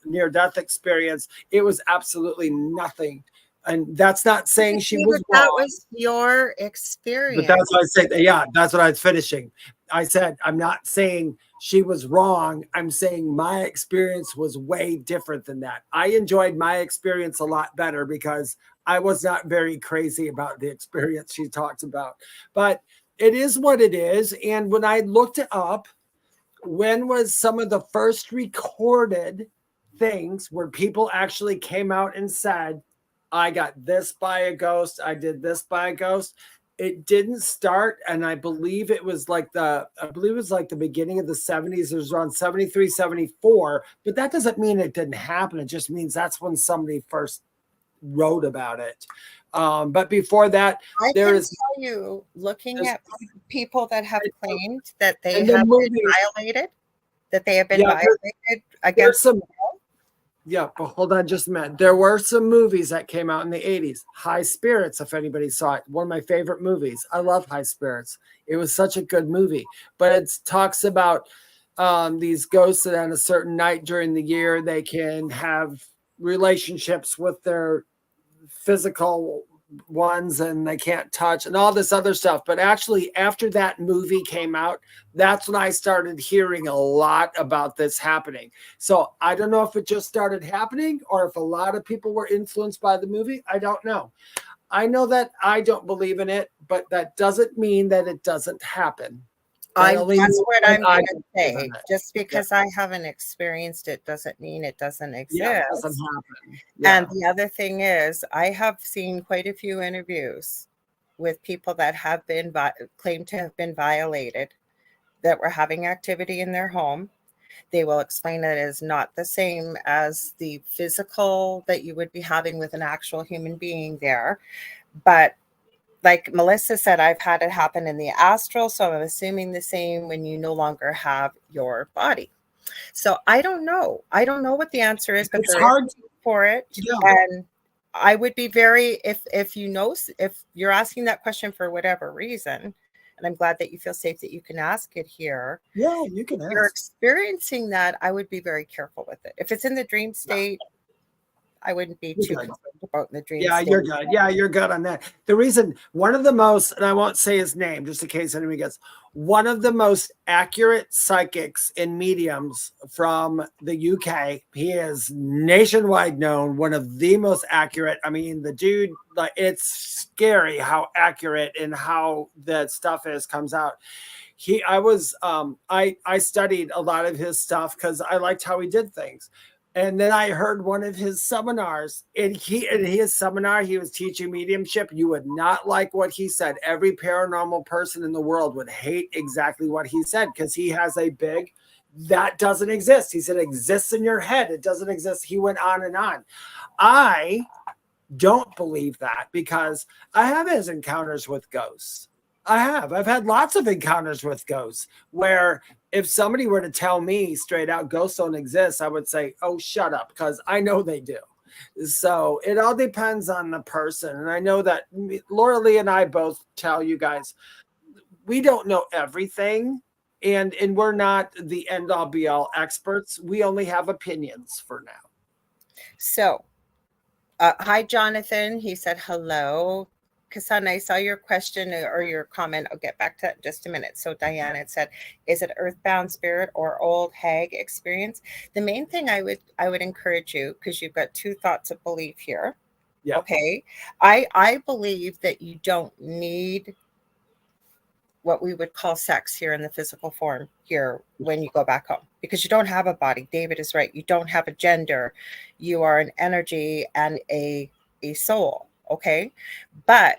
Speaker 3: near-death experience, it was absolutely nothing. And that's not saying she was wrong.
Speaker 2: That was your experience.
Speaker 3: But that's what I said. Yeah, that's what I was finishing. I said, I'm not saying she was wrong. I'm saying my experience was way different than that. I enjoyed my experience a lot better because I was not very crazy about the experience she talked about. But it is what it is. And when I looked it up, when was some of the first recorded things where people actually came out and said, I got this by a ghost, I did this by a ghost? It didn't start, and I believe it was like the beginning of the 70s. It was around 73, 74, but that doesn't mean it didn't happen. It just means that's when somebody first wrote about it. But before that,
Speaker 2: I can tell you, looking at people that have claimed that they have been violated, that they have been violated against
Speaker 3: some. Yeah, but hold on just a minute. There were some movies that came out in the 80s. High Spirits, if anybody saw it. One of my favorite movies. I love High Spirits. It was such a good movie. But it talks about these ghosts that on a certain night during the year, they can have relationships with their physical ones and they can't touch and all this other stuff. But actually, after that movie came out, that's when I started hearing a lot about this happening. So I don't know if it just started happening or if a lot of people were influenced by the movie. I don't know. I know that I don't believe in it, but that doesn't mean that it doesn't happen.
Speaker 2: That's what I'm going to say. Just because I haven't experienced it doesn't mean it doesn't exist.
Speaker 3: Yeah, it doesn't happen. Yeah.
Speaker 2: And the other thing is, I have seen quite a few interviews with people that have been claimed to have been violated, that were having activity in their home. They will explain it as not the same as the physical that you would be having with an actual human being there. But like Melissa said, I've had it happen in the astral, so I'm assuming the same when you no longer have your body. So I don't know. I don't know what the answer is, but
Speaker 3: it's hard
Speaker 2: for it. Yeah. And I would be very, if you're asking that question for whatever reason, and I'm glad that you feel safe that you can ask it here.
Speaker 3: Yeah, you can ask.
Speaker 2: If you're experiencing that, I would be very careful with it. If it's in the dream state, I wouldn't be too concerned about the dream.
Speaker 3: Yeah, you're good. Yeah, you're good on that. The reason, one of the most, and I won't say his name just in case anybody gets, one of the most accurate psychics and mediums from the UK. He is nationwide known, one of the most accurate. I mean, the dude, like, it's scary how accurate and how that stuff comes out. I studied a lot of his stuff because I liked how he did things. And then I heard one of his seminars, and in his seminar, he was teaching mediumship. You would not like what he said. Every paranormal person in the world would hate exactly what he said because he has a big, that doesn't exist. He said, it exists in your head. It doesn't exist. He went on and on. I don't believe that because I have his encounters with ghosts. I've had lots of encounters with ghosts where if somebody were to tell me straight out ghosts don't exist, I would say, oh, shut up, because I know they do. So it all depends on the person. And I know that Lorilei and I both tell you guys, we don't know everything. And we're not the end all be all experts. We only have opinions for now.
Speaker 2: So, hi, Jonathan. He said hello. Kassan, I saw your question or your comment. I'll get back to that in just a minute. So Diana said, is it earthbound spirit or old hag experience? The main thing I would encourage you, because you've got two thoughts of belief here. Yeah. Okay. I believe that you don't need what we would call sex here in the physical form here when you go back home, because you don't have a body. David is right. You don't have a gender. You are an energy and a soul. Okay. But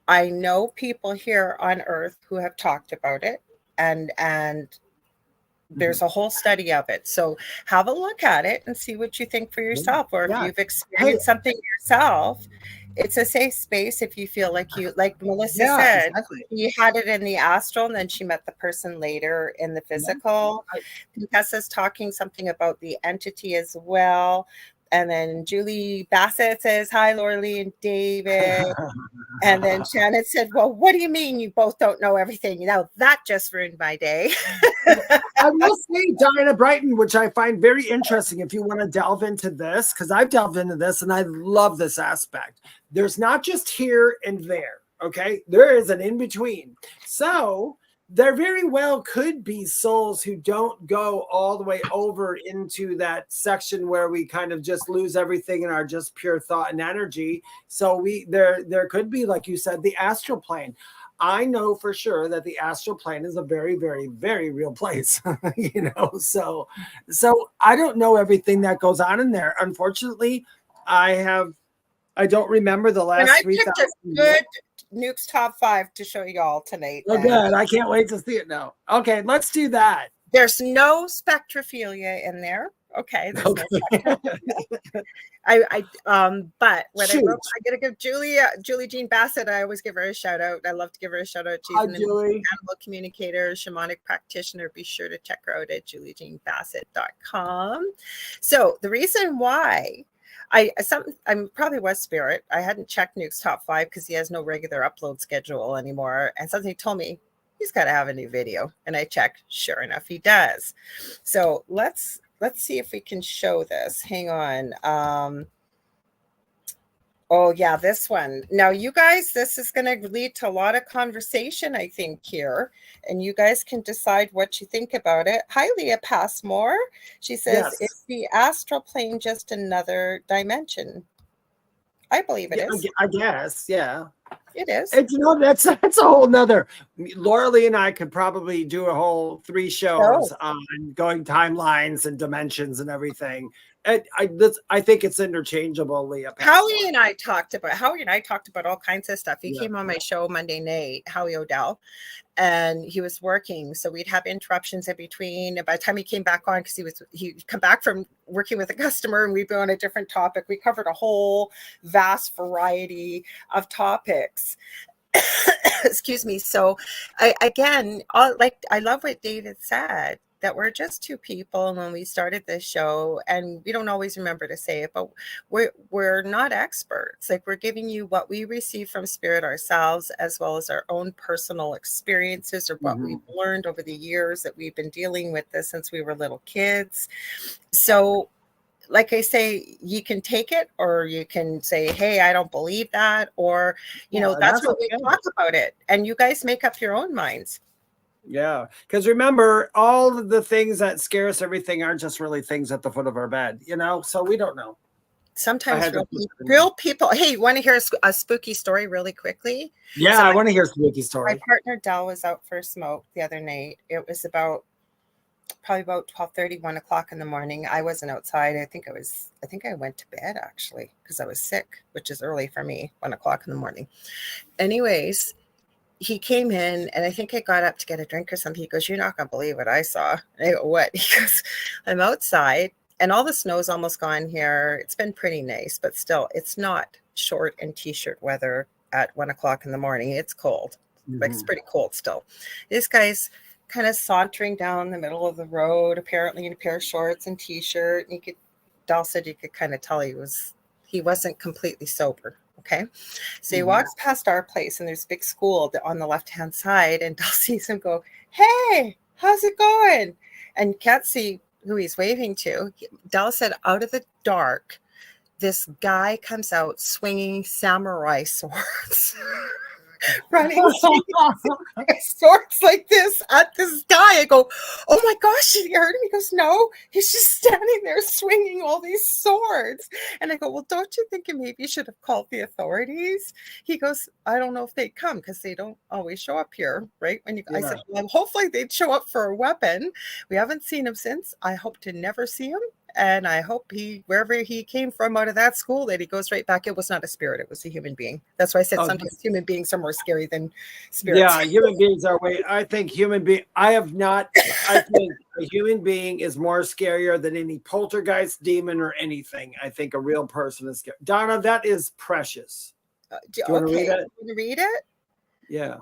Speaker 2: I know people here on Earth who have talked about it, and there's a whole study of it. So have a look at it and see what you think for yourself, or if you've experienced something yourself. It's a safe space if you feel like Melissa said, exactly. You had it in the astral and then she met the person later in the physical. Tessa's talking something about the entity as well. And then Julie Bassett says, hi, Lorilei and David. And then Shannon said, well, what do you mean you both don't know everything? You know, that just ruined my day.
Speaker 3: I will say Diana Brighton, which I find very interesting if you want to delve into this, because I've delved into this and I love this aspect. There's not just here and there, okay? There is an in-between. So there very well could be souls who don't go all the way over into that section where we kind of just lose everything and are just pure thought and energy. So there could be, like you said, the astral plane. I know for sure that the astral plane is a very, very, very real place, you know. So I don't know everything that goes on in there. Unfortunately, I don't remember the last 3,000.
Speaker 2: Good Nuke's top 5 to show y'all tonight.
Speaker 3: Oh, good. I can't wait to see it now. Okay, let's do that.
Speaker 2: There's no spectrophilia in there. Okay. There's no but when I gotta give Julie Jean Bassett, I always give her a shout out. I love to give her a shout out. She's an animal communicator, shamanic practitioner. Be sure to check her out at juliejeanbassett.com. So the reason why I'm probably was spirit. I hadn't checked Nuke's top 5 because he has no regular upload schedule anymore. And something told me he's got to have a new video. And I checked. Sure enough, he does. So let's see if we can show this. Hang on. Oh, yeah, this one. Now, you guys, this is going to lead to a lot of conversation, I think, here. And you guys can decide what you think about it. Hi, Leah Passmore. She says, Is the astral plane just another dimension? I believe it is.
Speaker 3: I guess, yeah.
Speaker 2: It is.
Speaker 3: And, you know, that's a whole nother. Lorilei and I could probably do a whole 3 shows on going timelines and dimensions and everything. I think it's interchangeable, Leah.
Speaker 2: Howie and I talked about all kinds of stuff. He came on my show Monday night, Howie O'Dell, and he was working, so we'd have interruptions in between. And by the time he came back on, because he'd come back from working with a customer, and we'd be on a different topic. We covered a whole vast variety of topics. Excuse me. So I love what David said, that we're just 2 people. And when we started this show, and we don't always remember to say it, but we're not experts. Like, we're giving you what we receive from spirit ourselves, as well as our own personal experiences, or what we've learned over the years that we've been dealing with this since we were little kids. So like I say, you can take it or you can say, hey, I don't believe that. Or, that's what we talk about it. And you guys make up your own minds.
Speaker 3: Yeah. Because remember, all of the things that scare us, everything aren't just really things at the foot of our bed, so we don't know.
Speaker 2: Sometimes real people. Hey, you want to hear a spooky story really quickly?
Speaker 3: Yeah, so I want to hear a spooky story.
Speaker 2: My partner Dell was out for a smoke the other night. It was probably about 12:30, 1 o'clock in the morning. I wasn't outside. I think I went to bed actually because I was sick, which is early for me, 1 o'clock in the morning. Anyways, he came in and I think I got up to get a drink or something. He goes, "You're not going to believe what I saw." And I go, "What?" He goes, "I'm outside and all the snow's almost gone here. It's been pretty nice, but still, it's not short and t-shirt weather at 1 o'clock in the morning. It's cold. Like it's pretty cold still. This guy's kind of sauntering down the middle of the road, apparently in a pair of shorts and t-shirt. And Dal said you could kind of tell he wasn't completely sober. Okay. So he walks past our place and there's a big school on the left-hand side and Dal sees him go, "Hey, how's it going?" And you can't see who he's waving to. Dal said out of the dark, this guy comes out swinging samurai swords. Running swords like this at this guy. I go, "Oh my gosh, did you heard him?" He goes, "No, he's just standing there swinging all these swords." And I go, "Well, don't you think maybe you should have called the authorities?" He goes, "I don't know if they'd come because they don't always show up here, right?" I said, "Well, hopefully they'd show up for a weapon. We haven't seen him since. I hope to never see him. And I hope wherever he came from out of that school, that he goes right back." It was not a spirit. It was a human being. That's why I said sometimes human beings are more scary than spirits.
Speaker 3: Yeah, human beings are I think I think a human being is more scarier than any poltergeist, demon, or anything. I think a real person is scary. Donna, that is precious.
Speaker 2: Do you want to read it? You want to read it?
Speaker 3: Yeah.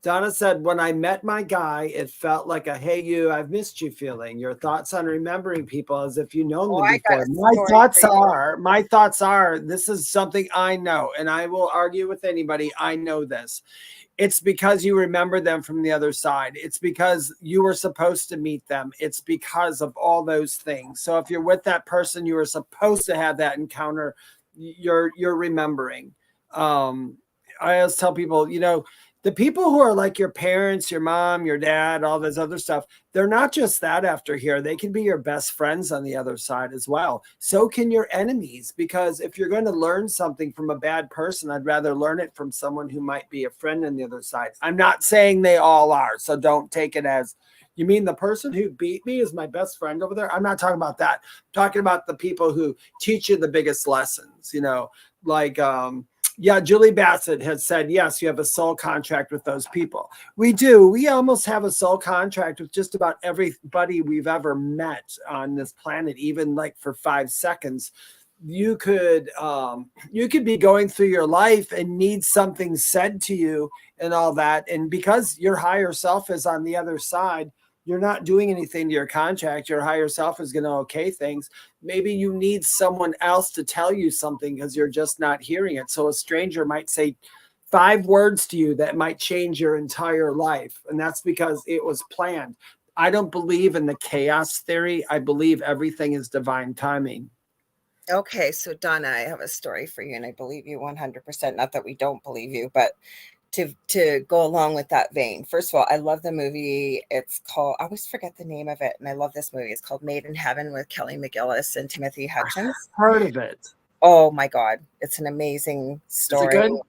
Speaker 3: Donna said, "When I met my guy, it felt like a 'hey you, I've missed you' feeling. Your thoughts on remembering people as if you known them before." My thoughts are, this is something I know, and I will argue with anybody. I know this. It's because you remember them from the other side. It's because you were supposed to meet them. It's because of all those things. So if you're with that person, you were supposed to have that encounter. You're remembering. I always tell people, the people who are like your parents, your mom, your dad, all this other stuff, they're not just that after here. They can be your best friends on the other side as well. So can your enemies, because if you're going to learn something from a bad person, I'd rather learn it from someone who might be a friend on the other side. I'm not saying they all are, so don't take it as, you mean the person who beat me is my best friend over there? I'm not talking about that. I'm talking about the people who teach you the biggest lessons, like, yeah, Julie Bassett has said, yes, you have a soul contract with those people. We do. We almost have a soul contract with just about everybody we've ever met on this planet, even like for 5 seconds. You could be going through your life and need something said to you and all that. And because your higher self is on the other side, you're not doing anything to your contract. Your higher self is going to okay things. Maybe you need someone else to tell you something because you're just not hearing it. So a stranger might say 5 words to you that might change your entire life. And that's because it was planned. I don't believe in the chaos theory. I believe everything is divine timing.
Speaker 2: Okay, so Donna, I have a story for you, and I believe you 100%. Not that we don't believe you, but to go along with that vein. First of all, I love the movie. It's called, I always forget the name of it, and I love this movie. It's called Made in Heaven with Kelly McGillis and Timothy Hutchins.
Speaker 3: I've heard of it.
Speaker 2: Oh my God. It's an amazing story.
Speaker 3: Is it good?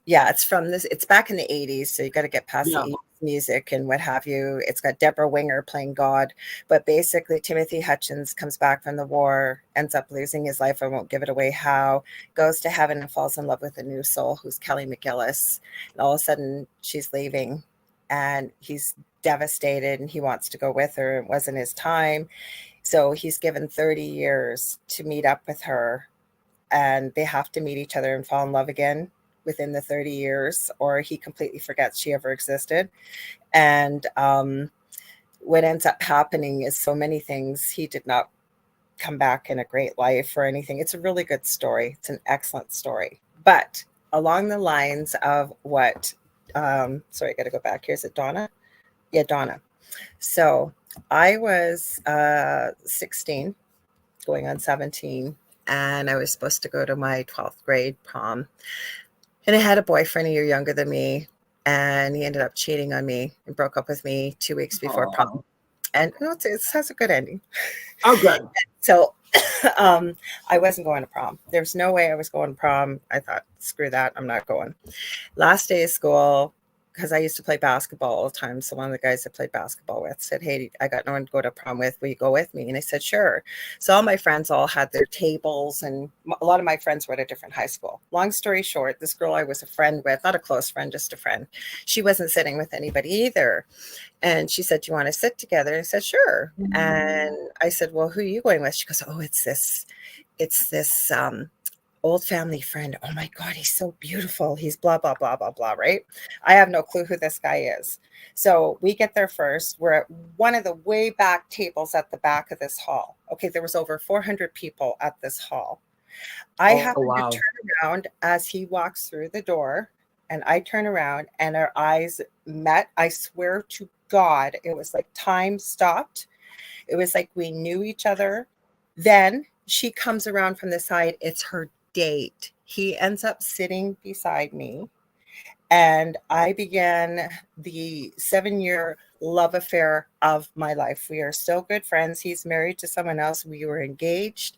Speaker 2: Yeah, it's back in the 80s, so you got to get past the 80s music and what have you. It's got Deborah Winger playing God, but basically Timothy Hutchins comes back from the war, ends up losing his life. I won't give it away how, goes to heaven and falls in love with a new soul who's Kelly McGillis. And all of a sudden she's leaving and he's devastated and he wants to go with her. It wasn't his time. So he's given 30 years to meet up with her, and they have to meet each other and fall in love again within the 30 years, or he completely forgets she ever existed. And what ends up happening is so many things. He did not come back in a great life or anything. It's a really good story. It's an excellent story. But along the lines of what, sorry, I got to go back. Here's it, Donna? Yeah, Donna. So I was 16 going on 17, and I was supposed to go to my 12th grade prom. And I had a boyfriend a year younger than me, and he ended up cheating on me and broke up with me 2 weeks before prom. And it has a good ending.
Speaker 3: Oh, good.
Speaker 2: So I wasn't going to prom. There's no way I was going to prom. I thought, screw that, I'm not going. Last day of school, because I used to play basketball all the time. So one of the guys I played basketball with said, hey, I got no one to go to prom with. Will you go with me? And I said, sure. So all my friends all had their tables, and a lot of my friends were at a different high school. Long story short, this girl I was a friend with, not a close friend, just a friend, she wasn't sitting with anybody either. And she said, do you want to sit together? And I said, sure. Mm-hmm. And I said, well, who are you going with? She goes, oh, it's this old family friend. Oh my God, he's so beautiful. He's blah, blah, blah, blah, blah, right? I have no clue who this guy is. So we get there first. We're at one of the way back tables at the back of this hall. Okay, there was over 400 people at this hall. I happened to turn around as he walks through the door, and I turn around and our eyes met. I swear to God, it was like time stopped. It was like we knew each other. Then she comes around from the side. It's her date. He ends up sitting beside me, and I began the 7-year love affair of my life. We are still good friends. He's married to someone else. We were engaged,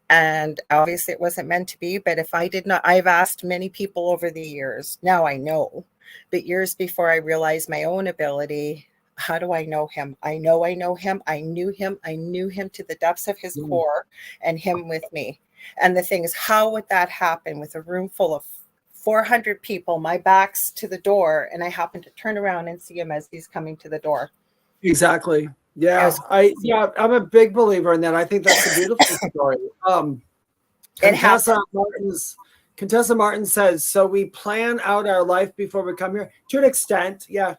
Speaker 2: and obviously it wasn't meant to be. But if I did not, I've asked many people over the years. Now I know, but years before I realized my own ability. How do I know him? I know him. I knew him. I knew him to the depths of his core, and him with me. And the thing is, how would that happen with a room full of 400 people, my back's to the door, and I happen to turn around and see him as he's coming to the door?
Speaker 3: Exactly. Yeah. I'm a big believer in that. I think that's a beautiful story. Contessa Martin says, so we plan out our life before we come here. To an extent, yeah.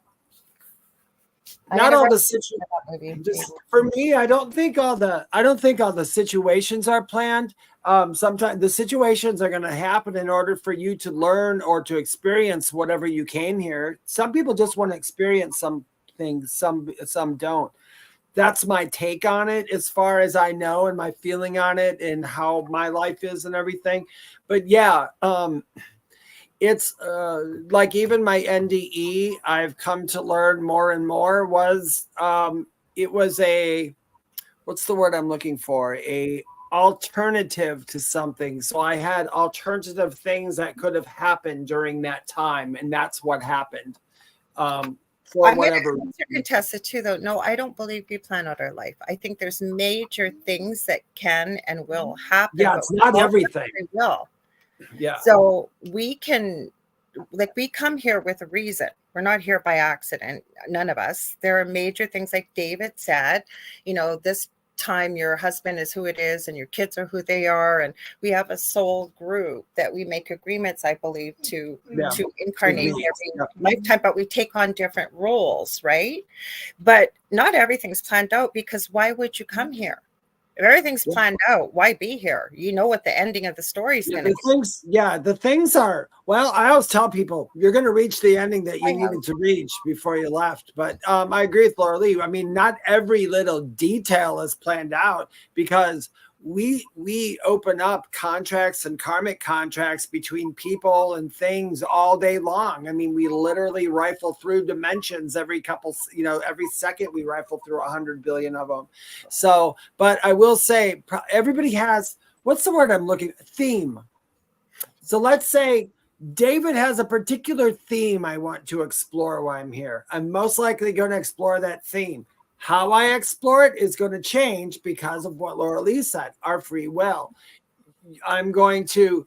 Speaker 3: Not all the situations. For me, I don't think all the situations are planned. Sometimes the situations are going to happen in order for you to learn or to experience whatever you came here. Some people just want to experience some things, some don't. That's my take on it, as far as I know, and my feeling on it, and how my life is and everything. But yeah, it's like even my NDE, I've come to learn more and more it was a, what's the word I'm looking for? A alternative to something. So I had alternative things that could have happened during that time. And that's what happened. For whatever.
Speaker 2: Contessa too, though. No, I don't believe we plan out our life. I think there's major things that can and will happen.
Speaker 3: Yeah, it's not everything.
Speaker 2: It will.
Speaker 3: Yeah.
Speaker 2: So we can, like, we come here with a reason. We're not here by accident. None of us. There are major things, like David said, this time your husband is who it is and your kids are who they are. And we have a soul group that we make agreements, I believe, to incarnate every lifetime, but we take on different roles, right? But not everything's planned out, because why would you come here? If everything's planned out, why be here? You know what the ending of the story is going to be.
Speaker 3: The things are, well, I always tell people, you're going to reach the ending that you needed to reach before you left. But I agree with Lorilei. I mean, not every little detail is planned out, because we open up contracts and karmic contracts between people and things all day long. I mean, we literally rifle through dimensions every second. We rifle through 100 billion of them. So, but I will say, everybody has, what's the word I'm looking, theme. So let's say David has a particular theme I want to explore while I'm here. I'm most likely going to explore that theme. How I explore it is going to change because of what Lorilei said, our free will. I'm going to,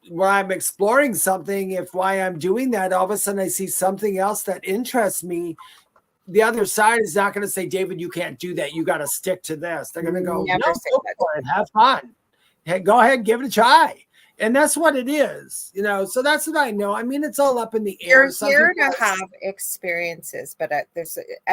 Speaker 3: while I'm exploring something, if while I'm doing that, all of a sudden I see something else that interests me, the other side is not going to say, David, you can't do that. You got to stick to this. They're going to go, no, go for it. Have fun. Hey, go ahead and give it a try. And that's what it is, so that's what I know. I mean, it's all up in the air.
Speaker 2: You're here to have experiences, but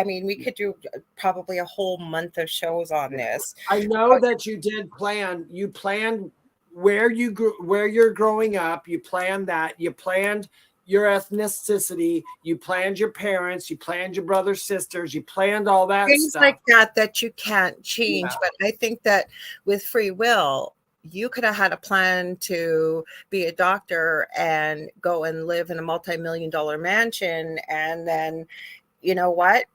Speaker 2: we could do probably a whole month of shows on this.
Speaker 3: I know that you did plan. You planned where you're growing up. You planned that. You planned your ethnicity, you planned your parents, you planned your brothers, sisters, you planned all that
Speaker 2: Things
Speaker 3: stuff.
Speaker 2: like that you can't change.
Speaker 3: Yeah.
Speaker 2: But I think that with free will, you could have had a plan to be a doctor and go and live in a multi-million-dollar mansion. And then, you know what?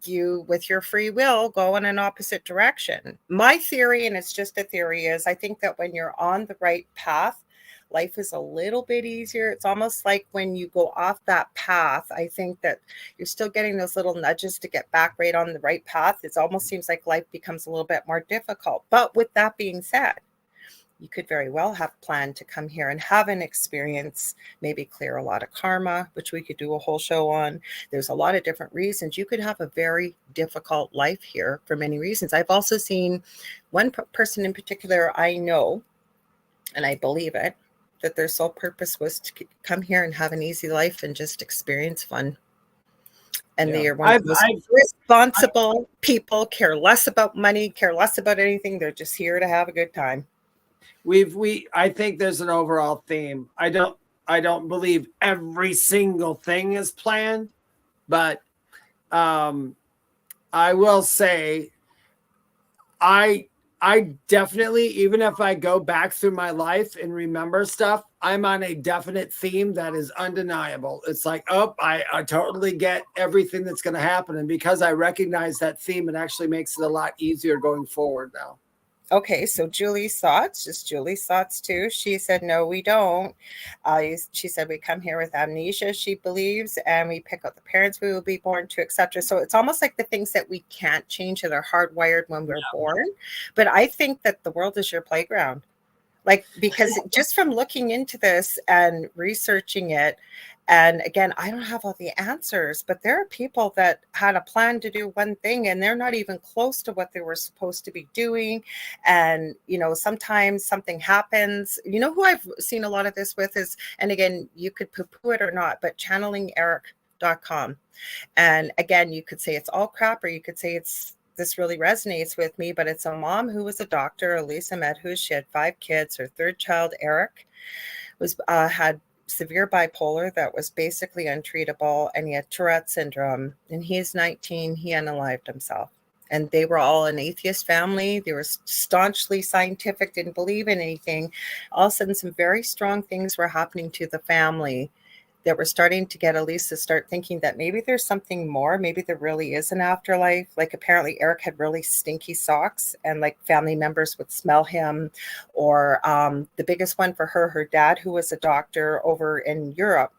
Speaker 2: You, with your free will, go in an opposite direction. My theory, and it's just a theory, is I think that when you're on the right path, life is a little bit easier. It's almost like when you go off that path, I think that you're still getting those little nudges to get back right on the right path. It almost seems like life becomes a little bit more difficult. But with that being said, you could very well have planned to come here and have an experience, maybe clear a lot of karma, which we could do a whole show on. There's a lot of different reasons. You could have a very difficult life here for many reasons. I've also seen one person in particular I know, and I believe it, that their sole purpose was to come here and have an easy life and just experience fun. And they are one of the most responsible people, care less about money, care less about anything. They're just here to have a good time.
Speaker 3: I think there's an overall theme. I don't believe every single thing is planned, but I will say I definitely, even if I go back through my life and remember stuff, I'm on a definite theme that is undeniable. It's like, oh, I totally get everything that's going to happen. And because I recognize that theme, it actually makes it a lot easier going forward now.
Speaker 2: Okay, so Julie's thoughts, just Julie's thoughts too. She said, no, we don't. She said, we come here with amnesia, she believes, and we pick out the parents we will be born to, etc. So it's almost like the things that we can't change that are hardwired when we're born. But I think that the world is your playground. Like, because just from looking into this and researching it, and again, I don't have all the answers, but there are people that had a plan to do one thing and they're not even close to what they were supposed to be doing. And, you know, sometimes something happens. You know who I've seen a lot of this with is, and again, you could poo-poo it or not, but channelingerik.com. And again, you could say it's all crap, or you could say this really resonates with me, but it's a mom who was a doctor, Elisa Medhus. She had 5 kids. Her third child, Eric, had severe bipolar that was basically untreatable, and he had Tourette syndrome, and he's 19. He unalived himself. And they were all an atheist family. They were staunchly scientific, didn't believe in anything. All of a sudden, some very strong things were happening to the family that were starting to get Elisa start thinking that maybe there's something more. Maybe there really is an afterlife. Like, apparently Eric had really stinky socks, and like family members would smell him. Or the biggest one for her, her dad, who was a doctor over in Europe,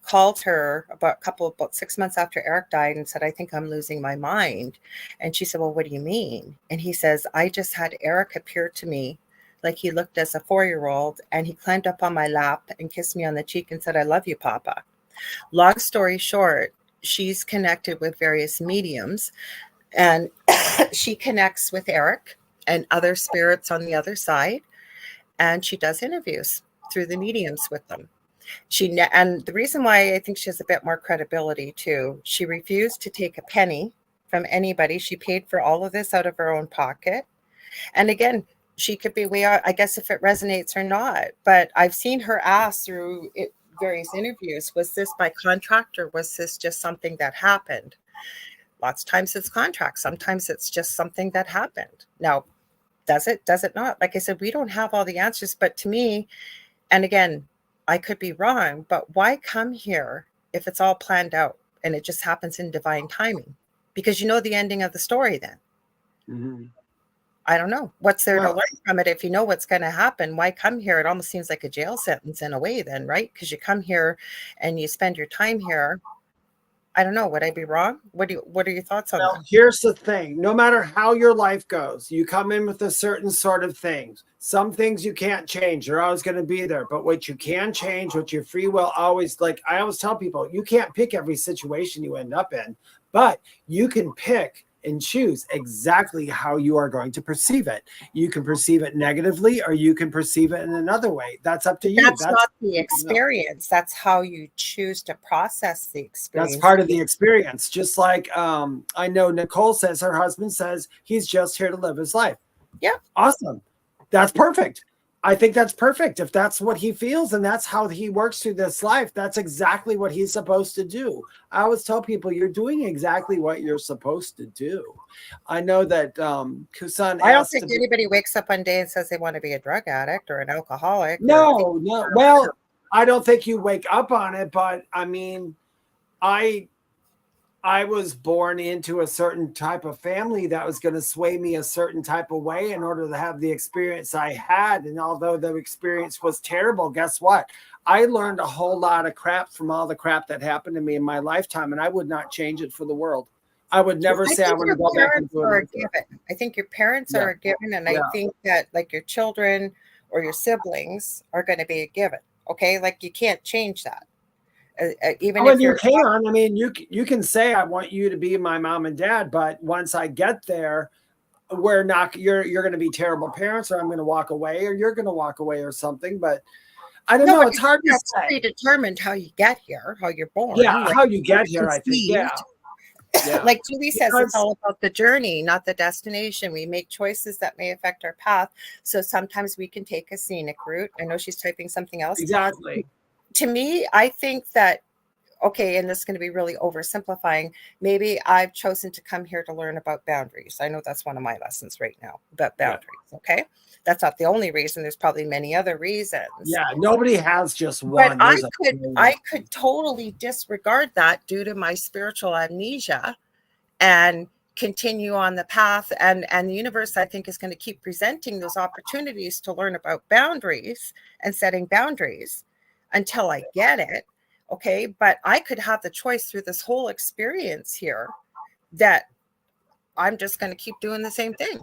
Speaker 2: called her about 6 months after Eric died and said, I think I'm losing my mind. And she said, well, what do you mean? And he says, I just had Eric appear to me like he looked as a 4-year-old, and he climbed up on my lap and kissed me on the cheek and said, I love you, Papa. Long story short, she's connected with various mediums, and she connects with Eric and other spirits on the other side, and she does interviews through the mediums with them. And the reason why I think she has a bit more credibility too, she refused to take a penny from anybody. She paid for all of this out of her own pocket. And again, she could be way out, I guess, if it resonates or not. But I've seen her ask through various interviews, was this by contract, or was this just something that happened? Lots of times it's contract. Sometimes it's just something that happened. Now, does it not? Like I said, we don't have all the answers. But to me, and again, I could be wrong, but why come here if it's all planned out and it just happens in divine timing? Because you know the ending of the story then.
Speaker 3: Mm-hmm.
Speaker 2: I don't know. What's there to learn from it if you know what's going to happen? Why come here? It almost seems like a jail sentence in a way then, right? Because you come here and you spend your time here. I don't know. Would I be wrong? What are your thoughts on that?
Speaker 3: Here's the thing. No matter how your life goes, you come in with a certain sort of things. Some things you can't change. They're always going to be there. But what you can change, what your free will always, like I always tell people, you can't pick every situation you end up in, but you can pick and choose exactly how you are going to perceive it. You can perceive it negatively, or you can perceive it in another way. That's up to you.
Speaker 2: That's not the experience. That's how you choose to process the experience.
Speaker 3: That's part of the experience. Just like I know Nicole says her husband says he's just here to live his life.
Speaker 2: Yeah.
Speaker 3: Awesome. That's perfect. I think that's perfect. If that's what he feels and that's how he works through this life, that's exactly what he's supposed to do. I always tell people, you're doing exactly what you're supposed to do. I know that Kusan
Speaker 2: I don't
Speaker 3: asked
Speaker 2: think anybody wakes up one day and says they want to be a drug addict or an alcoholic.
Speaker 3: No. Well, I don't think you wake up on it, but I mean, I was born into a certain type of family that was going to sway me a certain type of way in order to have the experience I had. And although the experience was terrible, guess what? I learned a whole lot of crap from all the crap that happened to me in my lifetime, and I would not change it for the world. I would never say I want to go back and do it.
Speaker 2: I think your parents are a given, and I think that like your children or your siblings are going to be a given. Okay, like you can't change that. Even if
Speaker 3: you can, I mean, you can say I want you to be my mom and dad, but once I get there, we're not. You're going to be terrible parents, or I'm going to walk away, or you're going to walk away, or something. But I don't know. It's hard to say.
Speaker 2: Predetermined how you get here, how you're born.
Speaker 3: Yeah, like, how you get here. I think. Yeah.
Speaker 2: Like Julie says, it's all about the journey, not the destination. We make choices that may affect our path. So sometimes we can take a scenic route. I know she's typing something else.
Speaker 3: Exactly.
Speaker 2: To me, I think that, okay, and this is going to be really oversimplifying. Maybe I've chosen to come here to learn about boundaries. I know that's one of my lessons right now, about boundaries. Okay. That's not the only reason. There's probably many other reasons.
Speaker 3: Yeah. Nobody has just one.
Speaker 2: But I could totally disregard that due to my spiritual amnesia and continue on the path. And the universe, I think, is going to keep presenting those opportunities to learn about boundaries and setting boundaries until I get it. Okay. But I could have the choice through this whole experience here that I'm just going to keep doing the same thing.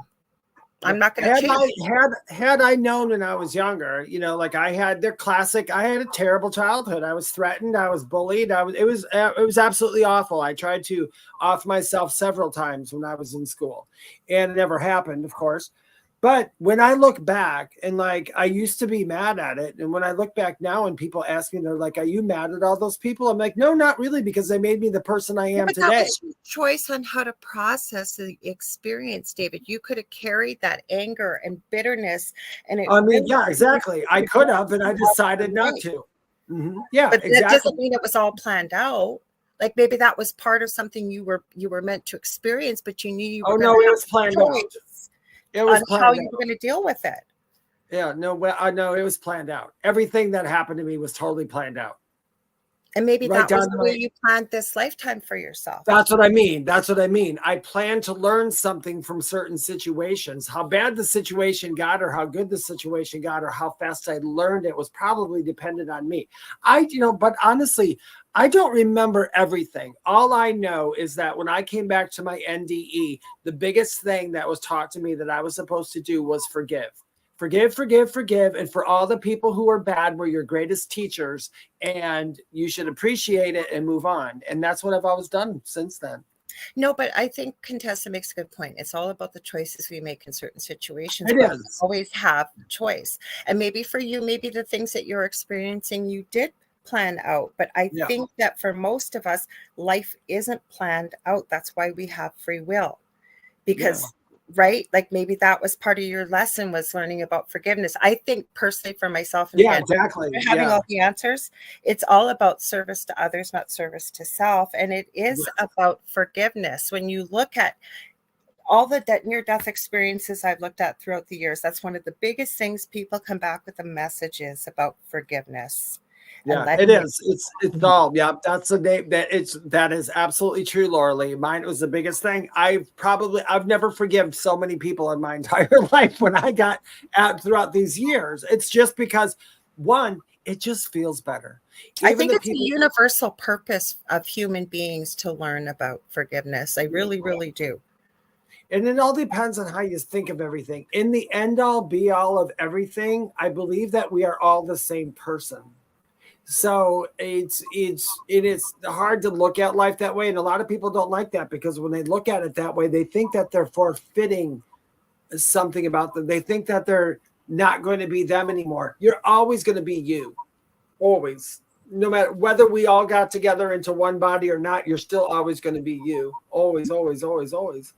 Speaker 2: I'm not going to change.
Speaker 3: Had I known when I was younger, you know, like I had a terrible childhood. I was threatened. I was bullied. It was absolutely awful. I tried to off myself several times when I was in school, and it never happened, of course. But when I look back, and like I used to be mad at it, and when I look back now and people ask me, they're like, "Are you mad at all those people?" I'm like, "No, not really, because they made me the person I am today."
Speaker 2: That was your choice on how to process the experience, David. You could have carried that anger and bitterness, and
Speaker 3: exactly. I could have, and I decided not to. Mm-hmm. Yeah,
Speaker 2: but that doesn't mean it was all planned out. Like maybe that was part of something you were meant to experience, but you knew you were.
Speaker 3: Oh no, it was planned out. It was
Speaker 2: on how you were going to deal with it.
Speaker 3: Yeah, no, I know it was planned out. Everything that happened to me was totally planned out.
Speaker 2: And maybe that was the way you planned this lifetime for yourself.
Speaker 3: That's what I mean. I planned to learn something from certain situations. How bad the situation got, or how good the situation got, or how fast I learned it was probably dependent on me. But honestly, I don't remember everything. All I know is that when I came back to my NDE, the biggest thing that was taught to me that I was supposed to do was forgive. Forgive. And for all the people who are bad, were your greatest teachers, and you should appreciate it and move on. And that's what I've always done since then.
Speaker 2: No, but I think Contessa makes a good point. It's all about the choices we make in certain situations.
Speaker 3: It is.
Speaker 2: We always have choice. And maybe for you, maybe the things that you're experiencing, you did plan out. But I think that for most of us, life isn't planned out. That's why we have free will. Because right? Like maybe that was part of your lesson, was learning about forgiveness. I think personally for myself, and
Speaker 3: exactly.
Speaker 2: Having all the answers, it's all about service to others, not service to self. And it is about forgiveness. When you look at all the near-death experiences I've looked at throughout the years, that's one of the biggest things people come back with the messages about forgiveness.
Speaker 3: Yeah, it is. It's all. Yeah, that's the name. That is absolutely true, Lorilei. Mine was the biggest thing. I've never forgiven so many people in my entire life when I got out throughout these years. It's just because, one, it just feels better.
Speaker 2: I think it's a universal purpose of human beings to learn about forgiveness. I really, really do.
Speaker 3: And it all depends on how you think of everything. In the end all be all of everything, I believe that we are all the same person. So it is hard to look at life that way. And a lot of people don't like that, because when they look at it that way, they think that they're forfeiting something about them. They think that they're not going to be them anymore. You're always going to be you. Always. No matter whether we all got together into one body or not, you're still always going to be you. Always, always, always, always.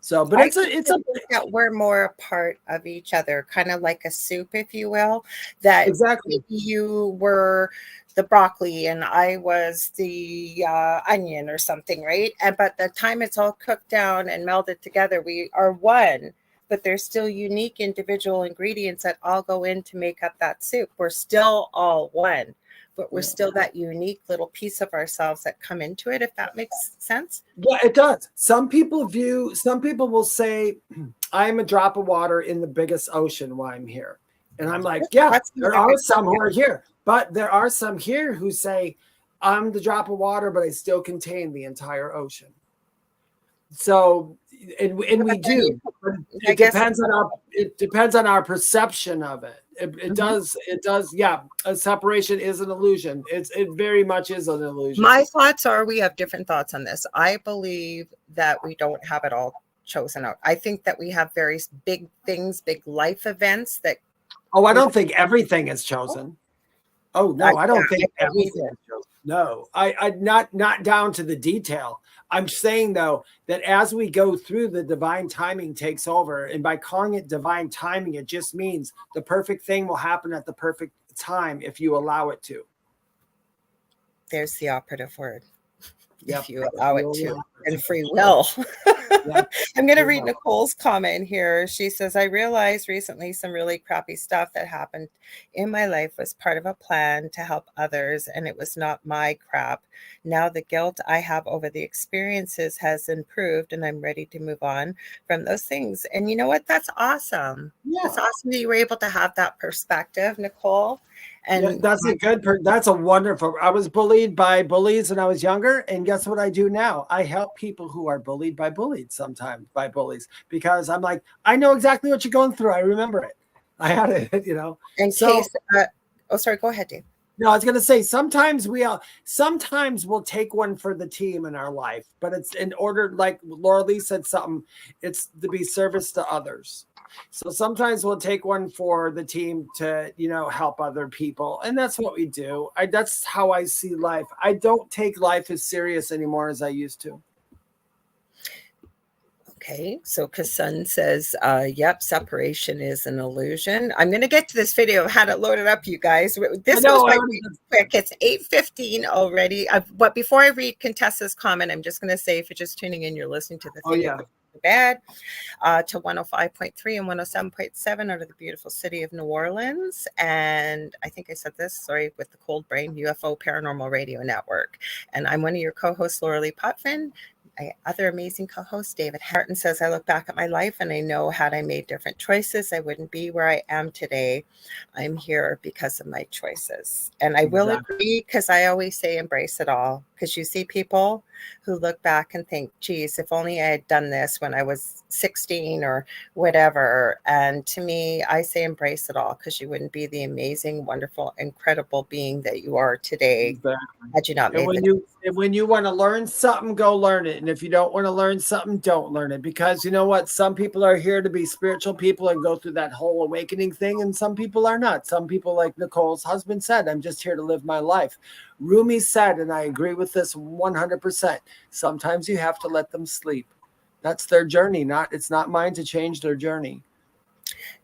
Speaker 3: So, but
Speaker 2: I
Speaker 3: it's a
Speaker 2: think that we're more a part of each other, kind of like a soup, if you will, that
Speaker 3: exactly.
Speaker 2: you were the broccoli and I was the onion or something, right? And but the time it's all cooked down and melded together, we are one. But there's still unique individual ingredients that all go in to make up that soup. We're still all one, but we're still that unique little piece of ourselves that come into it, if that makes sense.
Speaker 3: Yeah, it does. Some people will say, I'm a drop of water in the biggest ocean while I'm here. And I'm like, yeah, there are some who are here, but there are some here who say, I'm the drop of water, but I still contain the entire ocean. So, and we do. It depends on our perception of it. It does. Yeah, a separation is an illusion. It very much is an illusion.
Speaker 2: My thoughts are we have different thoughts on this. I believe that we don't have it all chosen out. I think that we have very big things, big life events that.
Speaker 3: Oh, I don't think everything is chosen. Oh no, I don't think everything is chosen. No, I not down to the detail. I'm saying though that as we go through, the divine timing takes over, and by calling it divine timing, it just means the perfect thing will happen at the perfect time if you allow it to.
Speaker 2: There's the operative word.
Speaker 3: Yep.
Speaker 2: If you allow it to, and free will. Yep. I'm going to read Nicole's comment here. She says, I realized recently some really crappy stuff that happened in my life was part of a plan to help others, and it was not my crap. Now the guilt I have over the experiences has improved, and I'm ready to move on from those things. And you know what? That's awesome. Yeah. It's awesome that you were able to have that perspective, Nicole. And
Speaker 3: that's a wonderful. I was bullied by bullies when I was younger, and guess what I do now? I help people who are bullied by bullies, sometimes by bullies, because I'm like, I know exactly what you're going through. I remember it. I had it, you know.
Speaker 2: In case, sorry, go ahead, Dave.
Speaker 3: No, I was going to say sometimes we'll take one for the team in our life, but it's in order, like Lorilei said something, it's to be service to others. So sometimes we'll take one for the team to, help other people. And that's what we do. That's how I see life. I don't take life as serious anymore as I used to.
Speaker 2: Okay, so Kasun says, yep, separation is an illusion. I'm going to get to this video. I had it loaded up, you guys. This goes by quick. It's 8:15 already. But before I read Contessa's comment, I'm just going to say, if you're just tuning in, you're listening to the thing bad to 105.3 and 107.7 out of the beautiful city of New Orleans. And I think I said this, sorry, with the cold brain, UFO Paranormal Radio Network. And I'm one of your co-hosts, Lorilei Potvin. My other amazing co-host, David Harton, says, I look back at my life and I know had I made different choices, I wouldn't be where I am today. I'm here because of my choices. And I will agree, because I always say embrace it all. Because you see people who look back and think, geez, if only I had done this when I was 16 or whatever. And to me, I say embrace it all, because you wouldn't be the amazing, wonderful, incredible being that you are today had you not made
Speaker 3: when you want to learn something, go learn it. And if you don't want to learn something, don't learn it. Because you know what? Some people are here to be spiritual people and go through that whole awakening thing. And some people are not. Some people, like Nicole's husband said, I'm just here to live my life. Rumi said, and I agree with this 100%, sometimes you have to let them sleep. That's their journey. It's not mine to change their journey.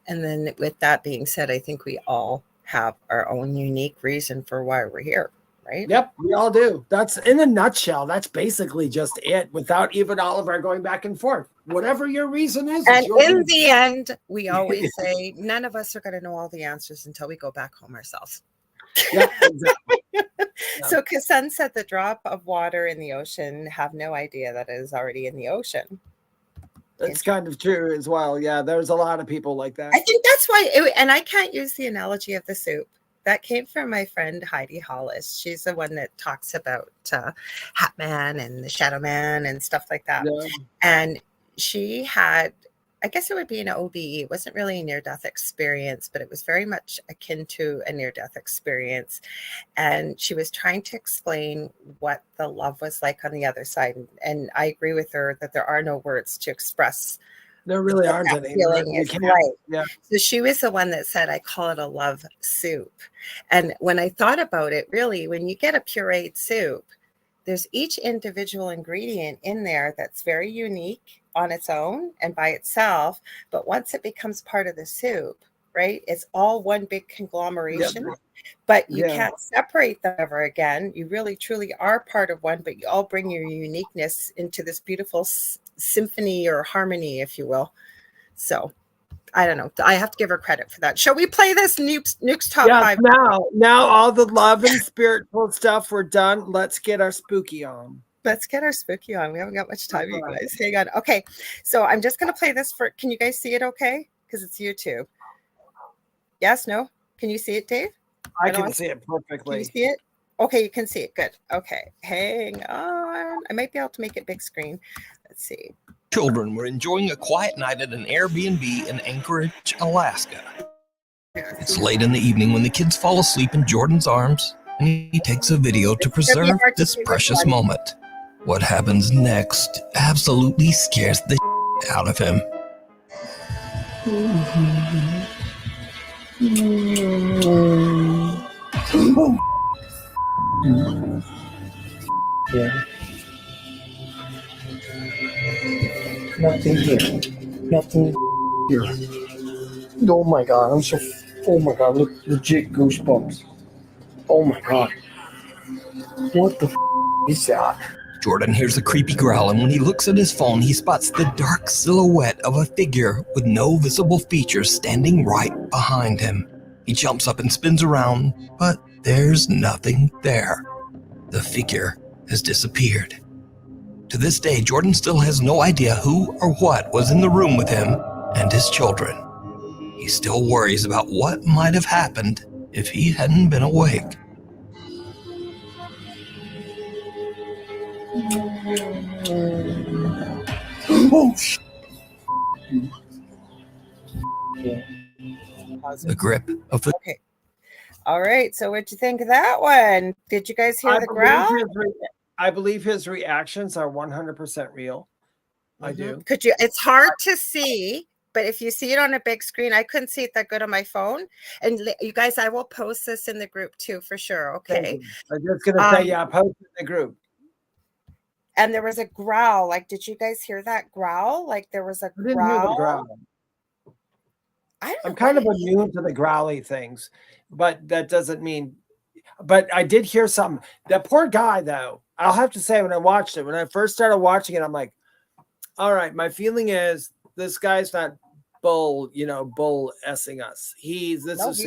Speaker 2: And then with that being said, I think we all have our own unique reason for why we're here, right?
Speaker 3: Yep, we all do. That's in a nutshell. That's basically just it, without even all of our going back and forth. Whatever your reason is.
Speaker 2: And in the end, we always say none of us are going to know all the answers until we go back home ourselves.
Speaker 3: Yeah, exactly.
Speaker 2: So Kasun said the drop of water in the ocean have no idea that it is already in the ocean.
Speaker 3: That's kind of true as well. Yeah, there's a lot of people like that.
Speaker 2: I think that's why, and I can't use the analogy of the soup. That came from my friend Heidi Hollis. She's the one that talks about Hat Man and the Shadow Man and stuff like that. Yeah. And she had, I guess it would be an OBE. It wasn't really a near-death experience, but it was very much akin to a near-death experience. And she was trying to explain what the love was like on the other side. And I agree with her that there are no words to express.
Speaker 3: There really aren't any.
Speaker 2: Right. Yeah. So she was the one that said, I call it a love soup. And when I thought about it, really, when you get a pureed soup, there's each individual ingredient in there that's very unique. on its own and by itself, but once it becomes part of the soup, right, it's all one big conglomeration. Yep. But you can't separate them ever again. You really, truly are part of one, but you all bring your uniqueness into this beautiful symphony or harmony, if you will. So I don't know. I have to give her credit for that. Shall we play this Nuke's Top 5?
Speaker 3: Now all the love and spiritual stuff we're done. Let's get our spooky on.
Speaker 2: Let's get our spooky on. We haven't got much time, you guys. Hang on. Okay. So I'm just going to play this for, can you guys see it okay? Because it's YouTube. Yes, no? Can you see it, Dave?
Speaker 3: I can see it perfectly.
Speaker 2: Can you see it? Okay, you can see it. Good. Okay. Hang on. I might be able to make it big screen. Let's see.
Speaker 4: Children were enjoying a quiet night at an Airbnb in Anchorage, Alaska. It's late in the evening when the kids fall asleep in Jordan's arms, and he takes a video to preserve this precious moment. What happens next absolutely scares the out of him.
Speaker 5: Yeah. Nothing here. Nothing here. Oh my god, I'm so. Oh my god, look, legit goosebumps. Oh my god. What the is that?
Speaker 4: Jordan hears a creepy growl, and when he looks at his phone, he spots the dark silhouette of a figure with no visible features standing right behind him. He jumps up and spins around, but there's nothing there. The figure has disappeared. To this day, Jordan still has no idea who or what was in the room with him and his children. He still worries about what might have happened if he hadn't been awake.
Speaker 5: Oh,
Speaker 4: The grip of the...
Speaker 2: Okay. All right. So what'd you think of that one? Did you guys hear the growl?
Speaker 3: I believe his reactions are 100% real. I do.
Speaker 2: Could you? It's hard to see, but if you see it on a big screen, I couldn't see it that good on my phone. And you guys, I will post this in the group too, for sure. Okay.
Speaker 3: I'm just gonna say, yeah, post in the group.
Speaker 2: And there was a growl. Like, did you guys hear that growl? Like, there was a growl.
Speaker 3: I didn't hear the growl. I'm kind of immune to the growly things, but that doesn't mean. But I did hear something. That poor guy, though. I'll have to say, when I watched it, when I first started watching it, I'm like, all right, my feeling is this guy's not bull-essing us. This is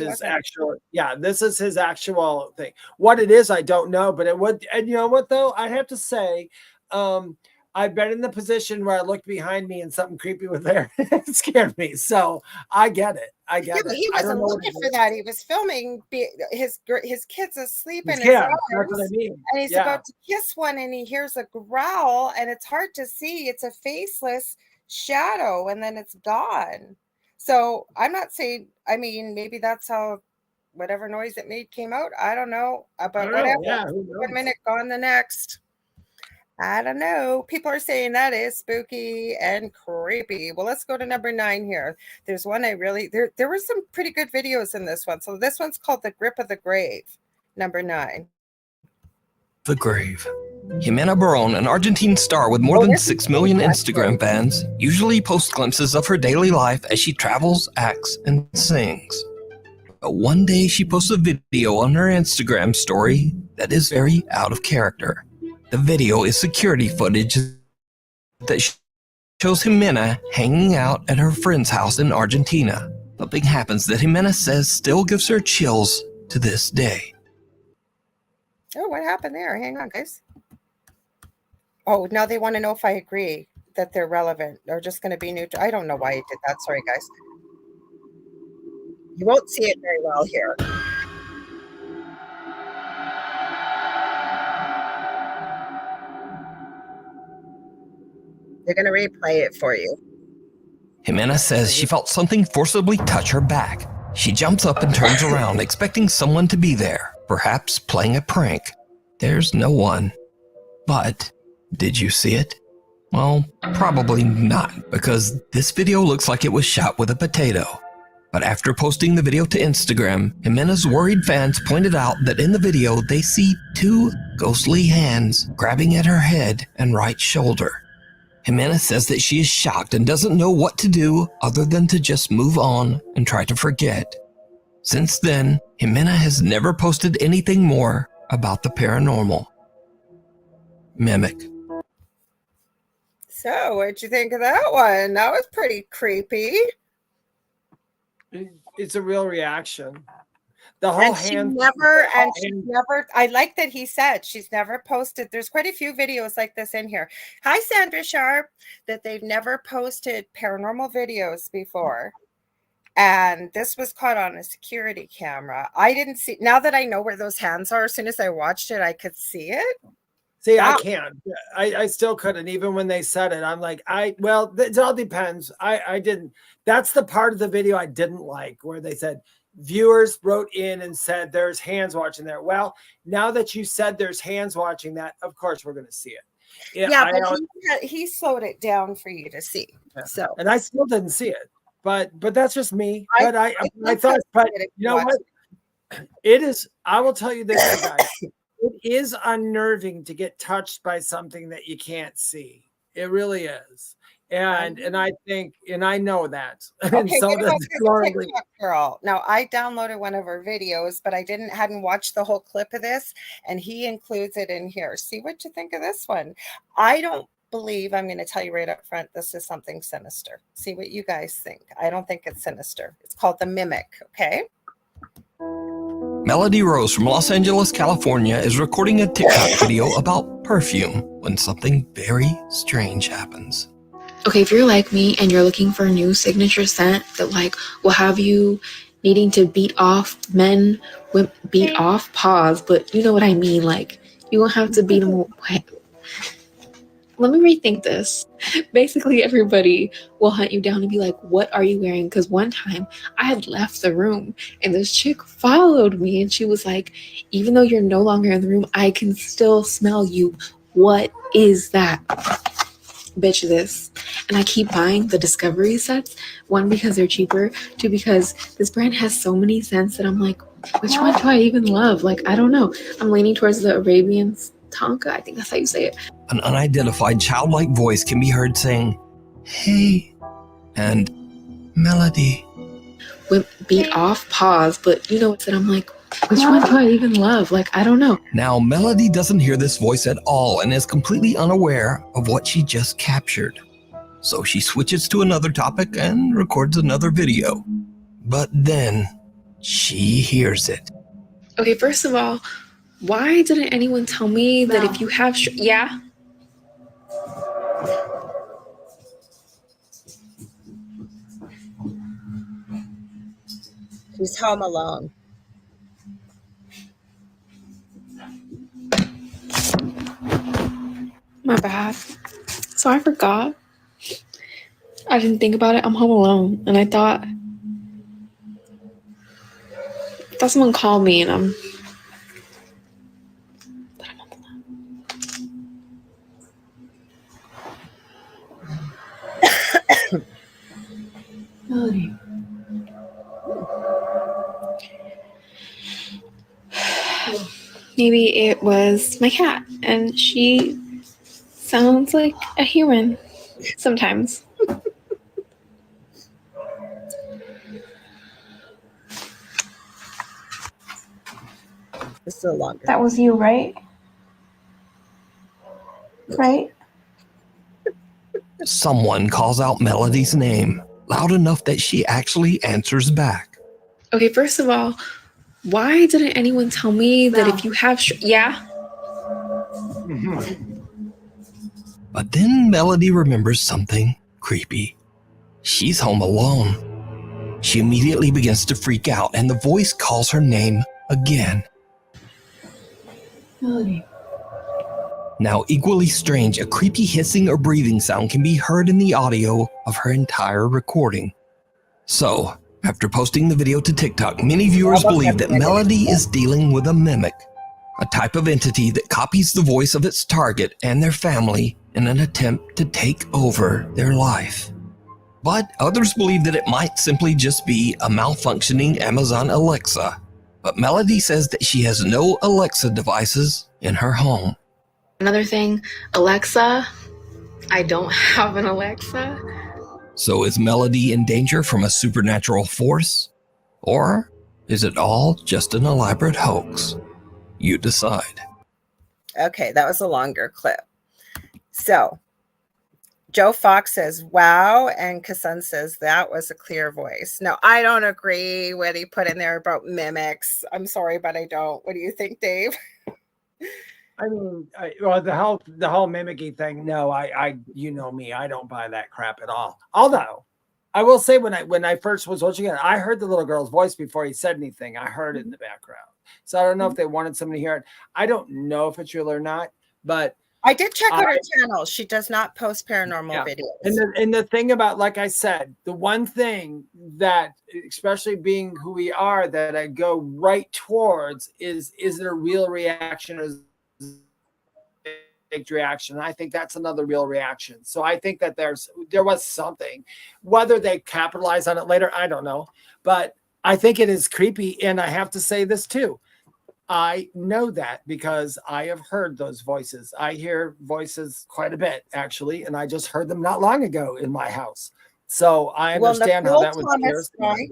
Speaker 3: his actual thing. What it is, I don't know, but it would. And you know what, though? I have to say, I've been in the position where I looked behind me and something creepy was there. It scared me. So I get it.
Speaker 2: He wasn't looking for that. He was filming his kids asleep in his arms,
Speaker 3: that's what I mean.
Speaker 2: And he's about to kiss one, and he hears a growl, and it's hard to see. It's a faceless shadow, and then it's gone. So I'm not saying. I mean, maybe that's how whatever noise it made came out. I don't know. But whatever.
Speaker 3: Yeah,
Speaker 2: 1 minute, gone the next. I don't know. People are saying that is spooky and creepy. Well, let's go to number 9 here. There's one there were some pretty good videos in this one. So this one's called The Grip of the Grave, number 9.
Speaker 4: The Grave. Jimena Barón, an Argentine star with more than 6 million Instagram fans, usually posts glimpses of her daily life as she travels, acts, and sings. But one day she posts a video on her Instagram story that is very out of character. The video is security footage that shows Jimena hanging out at her friend's house in Argentina. Something happens that Jimena says still gives her chills to this day.
Speaker 2: Oh, what happened there? Hang on, guys. Oh, now they want to know if I agree that they're relevant. They're just going to be neutral. I don't know why you did that. Sorry, guys. You won't see it very well here. They're going to replay it for you.
Speaker 4: Jimena says she felt something forcibly touch her back. She jumps up and turns around, expecting someone to be there, perhaps playing a prank. There's no one. But did you see it? Well, probably not, because this video looks like it was shot with a potato. But after posting the video to Instagram, Jimena's worried fans pointed out that in the video they see 2 ghostly hands grabbing at her head and right shoulder. Jimena says that she is shocked and doesn't know what to do other than to just move on and try to forget. Since then, Jimena has never posted anything more about the paranormal. Mimic.
Speaker 2: So, what'd you think of that one? That was pretty creepy.
Speaker 3: It's a real reaction. The whole hand.
Speaker 2: She never, I like that he said she's never posted. There's quite a few videos like this in here. Hi, Sandra Sharp, that they've never posted paranormal videos before. And this was caught on a security camera. I didn't see, now that I know where those hands are, as soon as I watched it, I could see it.
Speaker 3: See, wow. I can't. I still couldn't. Even when they said it, I'm like, well, it all depends. I didn't. That's the part of the video I didn't like, where they said, viewers wrote in and said there's hands watching there. Well, now that you said there's hands watching that, of course we're going to see it.
Speaker 2: Yeah, but he slowed it down for you to see. Yeah. So,
Speaker 3: and I still didn't see it, but that's just me. But I thought, but you know what? It is. I will tell you this, guys. It is unnerving to get touched by something that you can't see. It really is. And I think, and I know that.
Speaker 2: Okay,
Speaker 3: and so does
Speaker 2: TikTok girl. Now, I downloaded one of her videos, but I hadn't watched the whole clip of this, and he includes it in here. See what you think of this one. I don't believe, I'm going to tell you right up front, this is something sinister. See what you guys think. I don't think it's sinister. It's called The Mimic, okay?
Speaker 4: Melody Rose from Los Angeles, California is recording a TikTok video about perfume when something very strange happens.
Speaker 6: Okay, if you're like me and you're looking for a new signature scent that like will have you needing to beat off men, pause, but you know what I mean, like you won't have to beat them. Let me rethink this. Basically, everybody will hunt you down and be like, what are you wearing? Because one time I had left the room and this chick followed me and she was like, even though you're no longer in the room, I can still smell you. What is that? Bitch, this. And I keep buying the Discovery sets. One, because they're cheaper. Two, because this brand has so many scents that I'm like, which one do I even love? Like, I don't know. I'm leaning towards the Arabian Tonka. I think that's how you say it.
Speaker 4: An unidentified childlike voice can be heard saying, hey, and Melody.
Speaker 6: Beat off, pause, but you know what? I'm like, which one do I even love? Like, I don't know.
Speaker 4: Now, Melody doesn't hear this voice at all and is completely unaware of what she just captured. So she switches to another topic and records another video. But then she hears it.
Speaker 6: Okay, first of all, why didn't anyone tell me that if you have... yeah?
Speaker 2: She's home alone.
Speaker 6: My bad. So I forgot. I didn't think about it. I'm home alone. And I thought someone called me and I'm home alone. Melody. Maybe it was my cat, and she sounds like a human sometimes.
Speaker 2: It's still longer.
Speaker 6: That was you, right? Right?
Speaker 4: Someone calls out Melody's name loud enough that she actually answers back.
Speaker 6: Okay, first of all, why didn't anyone tell me that if you have... yeah?
Speaker 4: But then Melody remembers something creepy. She's home alone. She immediately begins to freak out, and the voice calls her name again.
Speaker 6: Melody.
Speaker 4: Now, equally strange, a creepy hissing or breathing sound can be heard in the audio of her entire recording. So, after posting the video to TikTok, many viewers believe that Melody is dealing with a mimic, a type of entity that copies the voice of its target and their family in an attempt to take over their life. But others believe that it might simply just be a malfunctioning Amazon Alexa. But Melody says that she has no Alexa devices in her home.
Speaker 6: Another thing, Alexa, I don't have an Alexa.
Speaker 4: So is Melody in danger from a supernatural force? Or is it all just an elaborate hoax? You decide.
Speaker 2: Okay, that was a longer clip. So Joe Fox says, wow. And Kassan says, that was a clear voice. No, I don't agree what he put in there about mimics. I'm sorry, but I don't. What do you think, Dave?
Speaker 3: I mean, well, the whole mimicking thing. No, I, you know me, I don't buy that crap at all. Although, I will say when I first was watching it, I heard the little girl's voice before he said anything. I heard it in the background, so I don't know if they wanted somebody to hear it. I don't know if it's real or not, but
Speaker 2: I did check out her channel. She does not post paranormal videos.
Speaker 3: And the thing about, like I said, the one thing that, especially being who we are, that I go right towards is it a real reaction or is reaction? And I think that's another real reaction. So I think that there was something. Whether they capitalize on it later, I don't know. But I think it is creepy. And I have to say this too. I know that because I have heard those voices. I hear voices quite a bit, actually, and I just heard them not long ago in my house. So I understand how that would scare me.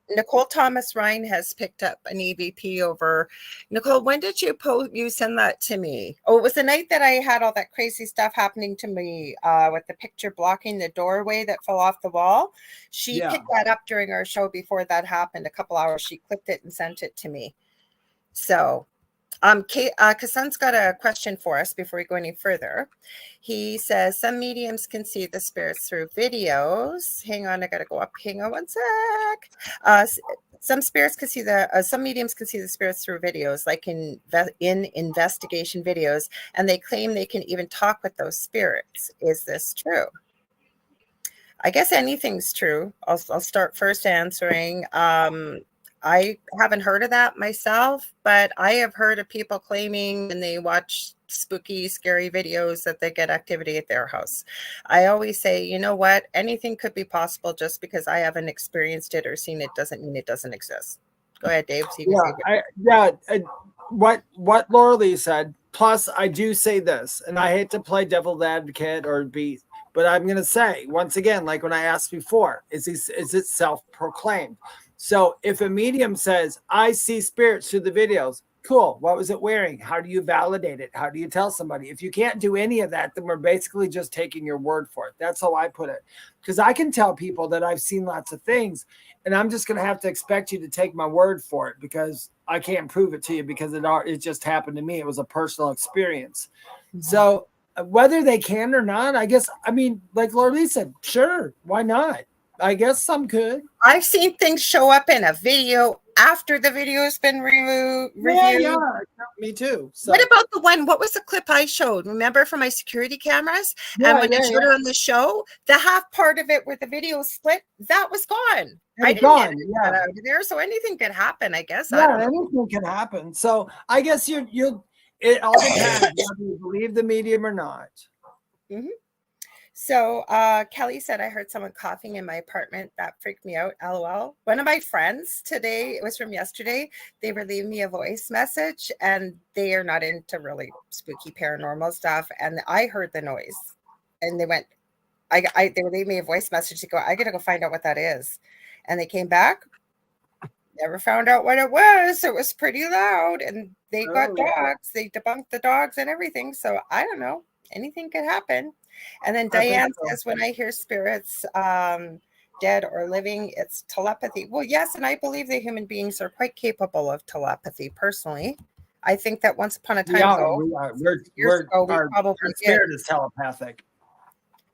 Speaker 2: Nicole Thomas Ryan has picked up an EVP over. Nicole, when did you send that to me? Oh, it was the night that I had all that crazy stuff happening to me with the picture blocking the doorway that fell off the wall. She picked that up during our show before that happened. A couple hours, she clipped it and sent it to me. So, Kassan's got a question for us before we go any further. He says some mediums can see the spirits through videos. Hang on, I gotta go up. Hang on one sec. Some spirits can see some mediums can see the spirits through videos, like in investigation videos, and they claim they can even talk with those spirits. Is this true? I guess anything's true. I'll start first answering. I haven't heard of that myself, but I have heard of people claiming when they watch spooky, scary videos that they get activity at their house. I always say, you know what? Anything could be possible. Just because I haven't experienced it or seen it doesn't mean it doesn't exist. Go ahead, Dave.
Speaker 3: What Lorilei said. Plus, I do say this, and I hate to play devil's advocate but I'm going to say once again, like when I asked before, is it self-proclaimed? So if a medium says, I see spirits through the videos, cool. What was it wearing? How do you validate it? How do you tell somebody? If you can't do any of that, then we're basically just taking your word for it. That's how I put it. Because I can tell people that I've seen lots of things, and I'm just going to have to expect you to take my word for it because I can't prove it to you because it just happened to me. It was a personal experience. Mm-hmm. So whether they can or not, I guess, I mean, like Lorilei said, sure, why not? I guess some could.
Speaker 2: I've seen things show up in a video after the video has been reviewed.
Speaker 3: Yeah, me too. So.
Speaker 2: What about the one? What was the clip I showed? Remember from my security cameras? And when I showed it on the show, the half part of it where the video split, that was gone. I didn't get it out of there, so anything could happen. I guess.
Speaker 3: Yeah, anything can happen. So I guess it all depends whether you believe the medium or not.
Speaker 2: Mm-hmm. So Kelly said, I heard someone coughing in my apartment. That freaked me out. LOL. One of my friends today, it was from yesterday, they were leaving me a voice message and they are not into really spooky paranormal stuff. And I heard the noise and they went, they were leaving me a voice message to go, I got to go find out what that is. And they came back, never found out what it was. It was pretty loud and they got dogs. They debunked the dogs and everything. So I don't know. Anything could happen. And then Diane says, when I hear spirits dead or living, it's telepathy. Well, yes, and I believe that human beings are quite capable of telepathy. Personally, I think that once upon a time
Speaker 3: our spirit is telepathic.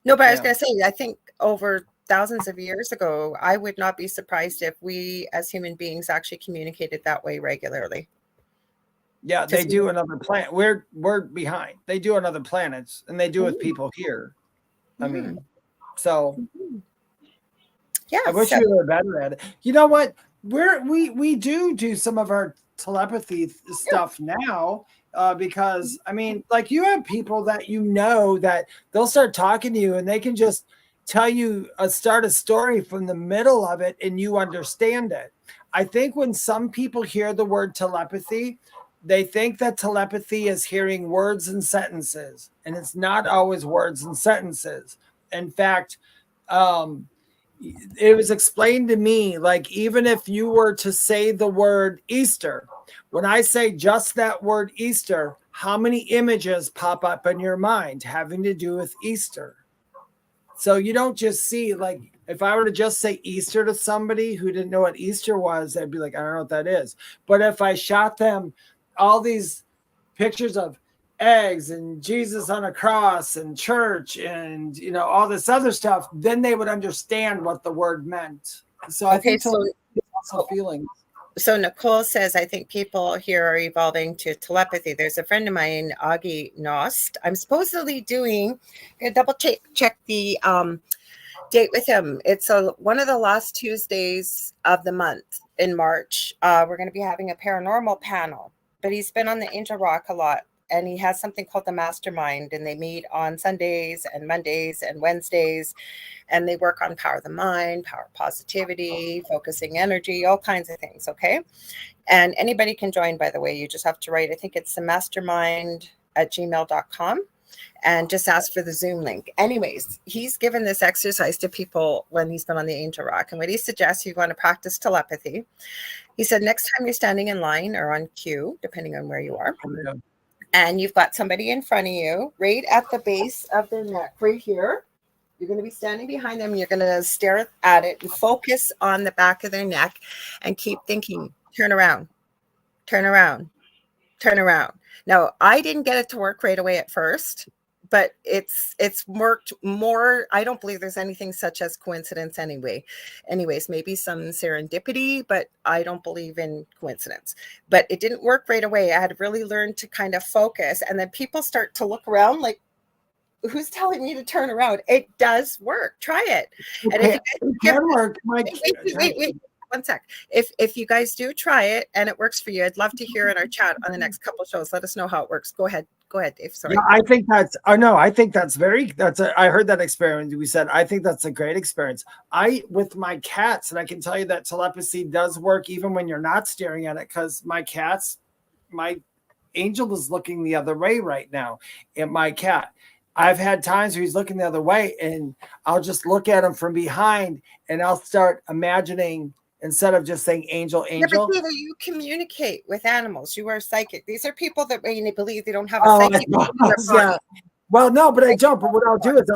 Speaker 2: No, but I was going to say, I think over thousands of years ago, I would not be surprised if we as human beings actually communicated that way regularly.
Speaker 3: Yeah, they do another planet. We're behind. They do on other planets, and they do with people here. I mean, so
Speaker 2: yeah.
Speaker 3: I wish we were better at it. You know what? We do some of our telepathy stuff now because I mean, like you have people that that they'll start talking to you, and they can just tell you start a story from the middle of it, and you understand it. I think when some people hear the word telepathy, they think that telepathy is hearing words and sentences, and it's not always words and sentences. In fact, it was explained to me, like, even if you were to say the word Easter, when I say just that word Easter, how many images pop up in your mind having to do with Easter? So you don't just see, like, if I were to just say Easter to somebody who didn't know what Easter was, they'd be like, I don't know what that is. But if I shot them all these pictures of eggs and Jesus on a cross and church and, you know, all this other stuff, then they would understand what the word meant. So I think telepathy is also feelings.
Speaker 2: So Nicole says, I think people here are evolving to telepathy. There's a friend of mine, Augie Nost. I'm supposedly doing, I'm gonna double check the date with him. It's one of the last Tuesdays of the month in March. We're going to be having a paranormal panel, but he's been on the Angel Rock a lot, and he has something called the Mastermind, and they meet on Sundays and Mondays and Wednesdays, and they work on power of the mind, power of positivity, focusing energy, all kinds of things. Okay. And anybody can join, by the way. You just have to write, I think it's the mastermind@gmail.com. and just ask for the Zoom link. Anyways, he's given this exercise to people when he's been on the Angel Rock. And what he suggests, you want to practice telepathy. He said, next time you're standing in line or on queue, depending on where you are, and you've got somebody in front of you, right at the base of their neck, right here, you're going to be standing behind them. You're going to stare at it and focus on the back of their neck and keep thinking, turn around, turn around, turn around. Now, I didn't get it to work right away at first, but it's worked more. I don't believe there's anything such as coincidence anyways, maybe some serendipity, but I don't believe in coincidence. But it didn't work right away. I had to really learn to kind of focus, and then people start to look around like, who's telling me to turn around? It does work. Try it.
Speaker 3: Okay.
Speaker 2: And if
Speaker 3: it can work.
Speaker 2: Wait. One sec. If you guys do try it and it works for you, I'd love to hear in our chat on the next couple shows. Let us know how it works. Go ahead, Dave. Sorry.
Speaker 3: Yeah, I think that's. I heard that experiment we said. I think that's a great experience. With my cats, and I can tell you that telepathy does work even when you're not staring at it, because my angel is looking the other way right now. And my cat, I've had times where he's looking the other way, and I'll just look at him from behind, and I'll start imagining. Instead of just saying angel.
Speaker 2: Yeah, but you communicate with animals. You are psychic. These are people that believe they don't have a psychic.
Speaker 3: Yeah. Well, no, but I don't. But what I'll do is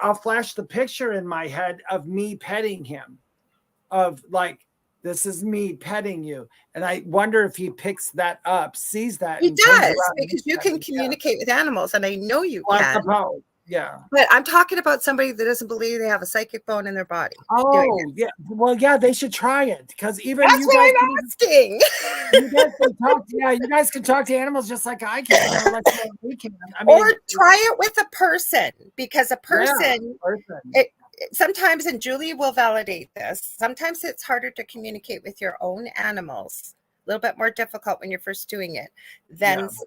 Speaker 3: I'll flash the picture in my head of me petting him, of like, this is me petting you. And I wonder if he picks that up, sees that.
Speaker 2: He does, because you can communicate with animals, and I know you can.
Speaker 3: Yeah.
Speaker 2: But I'm talking about somebody that doesn't believe they have a psychic bone in their body.
Speaker 3: Oh, yeah. Well, yeah, they should try it, because even
Speaker 2: that's what I'm asking.
Speaker 3: You guys can talk to animals just like I can. Like we can.
Speaker 2: Or try it with a person, because a person, sometimes, and Julie will validate this, sometimes it's harder to communicate with your own animals. A little bit more difficult when you're first doing it.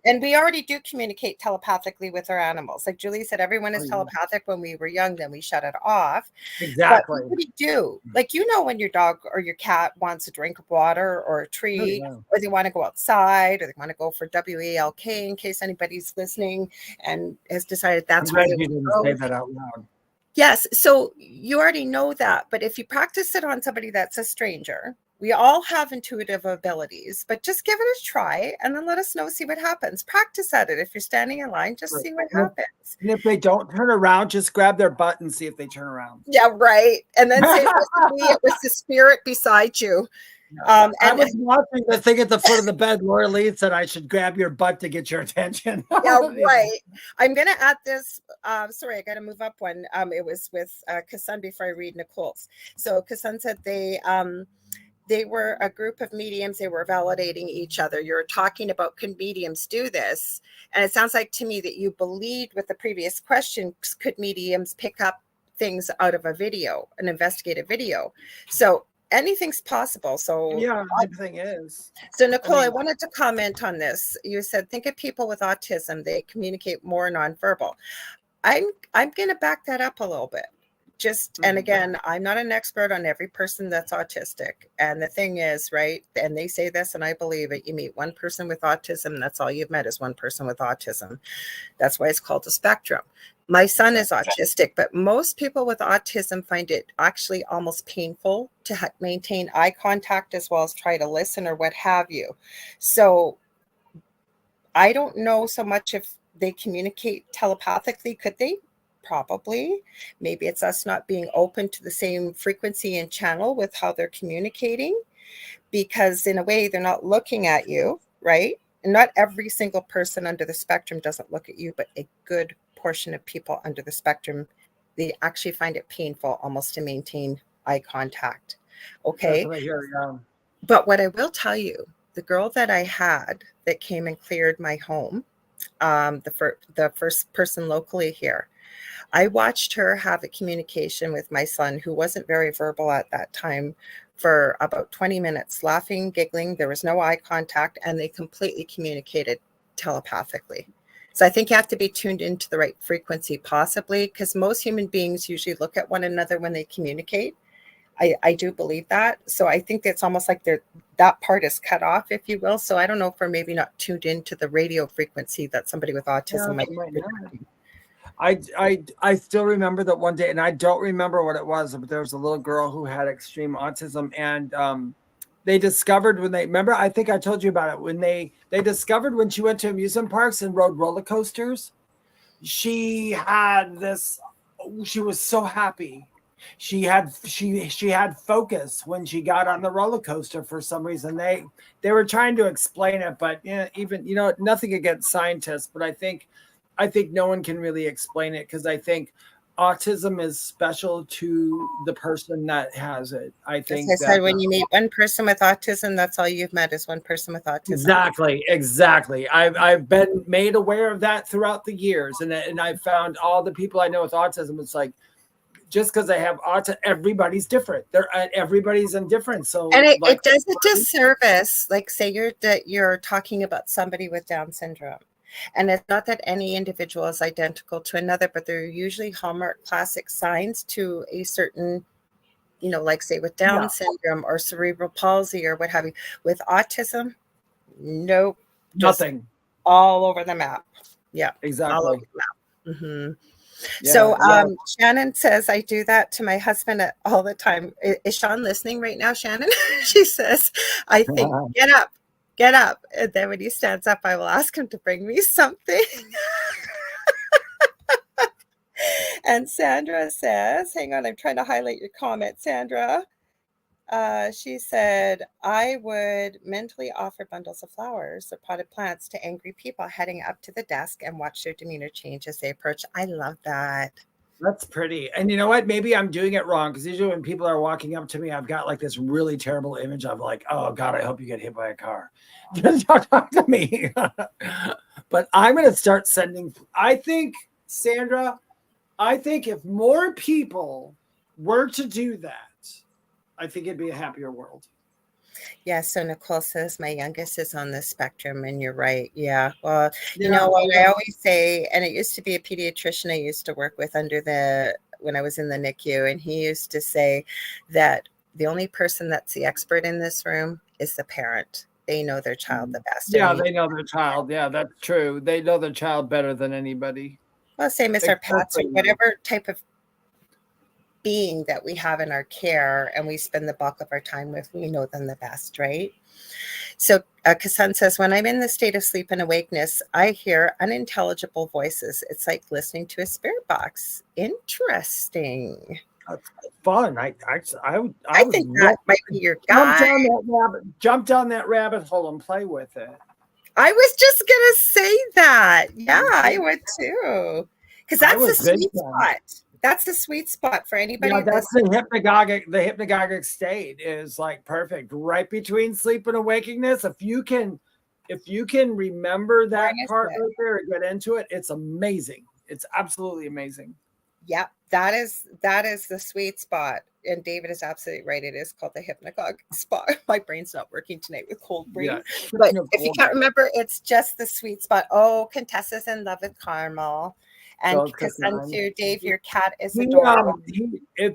Speaker 2: And we already do communicate telepathically with our animals. Like Julie said, everyone is telepathic when we were young, then we shut it off.
Speaker 3: Exactly.
Speaker 2: But what do you do? Like, when your dog or your cat wants a drink of water or a treat, or they want to go outside, or they want to go for WALK, in case anybody's listening and has decided that's where they
Speaker 3: didn't say that out loud.
Speaker 2: Yes. So you already know that. But if you practice it on somebody that's a stranger, we all have intuitive abilities, but just give it a try and then let us know, see what happens. Practice at it. If you're standing in line, just see what happens.
Speaker 3: And if they don't turn around, just grab their butt and see if they turn around.
Speaker 2: Yeah, right. And then say, it was the spirit beside you.
Speaker 3: And I was watching the thing at the foot of the bed. Lorilei said I should grab your butt to get your attention.
Speaker 2: Yeah, right. I'm going to add this. Sorry, I got to move up one. It was with Kassan before I read Nicole's. So Kassan said they were a group of mediums. They were validating each other. You're talking about, can mediums do this? And it sounds like to me that you believed with the previous question, could mediums pick up things out of a video, an investigative video? So anything's possible. So
Speaker 3: yeah, everything is.
Speaker 2: So Nicole, I wanted to comment on this. You said, think of people with autism. They communicate more nonverbal. I'm going to back that up a little bit. And again, I'm not an expert on every person that's autistic. And the thing is, right, and they say this and I believe it, you meet one person with autism, that's all you've met is one person with autism. That's why it's called a spectrum. My son is autistic, but most people with autism find it actually almost painful to maintain eye contact as well as try to listen or what have you. So I don't know so much if they communicate telepathically. Could they? Probably. Maybe it's us not being open to the same frequency and channel with how they're communicating, because in a way they're not looking at you, right? And not every single person under the spectrum doesn't look at you, but a good portion of people under the spectrum, they actually find it painful almost to maintain eye contact. Okay.
Speaker 3: That's what I hear, yeah.
Speaker 2: But what I will tell you, the girl that I had that came and cleared my home, the first person locally here, I watched her have a communication with my son, who wasn't very verbal at that time, for about 20 minutes, laughing, giggling. There was no eye contact, and they completely communicated telepathically. So I think you have to be tuned into the right frequency, possibly, because most human beings usually look at one another when they communicate. I do believe that. So I think it's almost like that part is cut off, if you will. So I don't know if we're maybe not tuned into the radio frequency that somebody with autism might be.
Speaker 3: I still remember that one day, and I don't remember what it was, but there was a little girl who had extreme autism, and they discovered remember, I think I told you about it, when they discovered when she went to amusement parks and rode roller coasters, she was so happy. She had focus when she got on the roller coaster for some reason. They were trying to explain it, but even, nothing against scientists, but I think no one can really explain it, because I think autism is special to the person that has it. I think
Speaker 2: as I said, when you meet one person with autism, that's all you've met is one person with autism.
Speaker 3: Exactly. I've been made aware of that throughout the years, and I found all the people I know with autism, it's like, just because I have autism, everybody's different. Everybody's indifferent. So,
Speaker 2: and it does a disservice. Like, say you're talking about somebody with Down syndrome. And it's not that any individual is identical to another, but they're usually hallmark classic signs to a certain, like say with Down syndrome or cerebral palsy or what have you. With autism, nope.
Speaker 3: Nothing.
Speaker 2: All over the map. Yeah.
Speaker 3: Exactly.
Speaker 2: All over the map. Mm-hmm. So Shannon says, I do that to my husband all the time. Is Sean listening right now, Shannon? She says, I think, get up. And then when he stands up, I will ask him to bring me something. And Sandra says, hang on, I'm trying to highlight your comment, Sandra. She said, I would mentally offer bundles of flowers or potted plants to angry people heading up to the desk and watch their demeanor change as they approach. I love that.
Speaker 3: That's pretty. And you know what? Maybe I'm doing it wrong, because usually when people are walking up to me, I've got like this really terrible image of like, oh God, I hope you get hit by a car. Just talk to me. But I'm going to start sending. I think, Sandra, if more people were to do that, I think it'd be a happier world.
Speaker 2: Yeah. So Nicole says my youngest is on the spectrum, and you're right. Yeah. Well, you know what I always say, and it used to be a pediatrician I used to work with when I was in the NICU, and he used to say that the only person that's the expert in this room is the parent. They know their child the best.
Speaker 3: Yeah, they know their child. Yeah, that's true. They know their child better than anybody.
Speaker 2: Well, same as our pets or whatever type of being that we have in our care and we spend the bulk of our time with, we know them the best, right? So Kassan says, when I'm in the state of sleep and awakeness, I hear unintelligible voices. It's like listening to a spirit box. Interesting.
Speaker 3: That's fun. I
Speaker 2: think that might be your guy.
Speaker 3: Jump down that rabbit hole and play with it.
Speaker 2: I was just gonna say that. Yeah, I would too. Because that's the sweet spot. That's the sweet spot for anybody.
Speaker 3: Yeah, that's the hypnagogic state is like perfect. Right between sleep and awakeness. If you can remember that part right there and get into it, it's amazing. It's absolutely amazing.
Speaker 2: Yep, that is the sweet spot. And David is absolutely right. It is called the hypnagogic spot. My brain's not working tonight with cold brain.
Speaker 3: Yeah.
Speaker 2: But if you can't remember, it's just the sweet spot. Oh, Contessa's in love with Carmel. And Cassandra, Dave, your cat is adorable.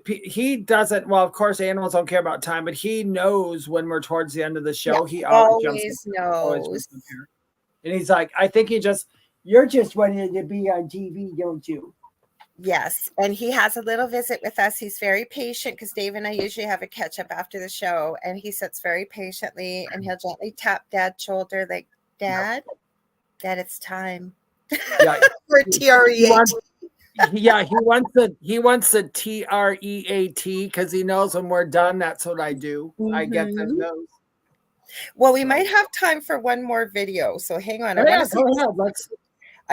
Speaker 3: He doesn't, well, of course, animals don't care about time, but he knows when we're towards the end of the show.
Speaker 2: Yeah,
Speaker 3: he
Speaker 2: always knows.
Speaker 3: And he's like, I think you're just wanting to be on TV, don't you?
Speaker 2: Yes, and he has a little visit with us. He's very patient because Dave and I usually have a catch up after the show, and he sits very patiently and he'll gently tap Dad's shoulder, like, Dad, it's time.
Speaker 3: Yeah,
Speaker 2: for TREAT.
Speaker 3: He wants a TREAT because he knows when we're done, that's what I do. I get those.
Speaker 2: Well, we might have time for one more video, so hang on. I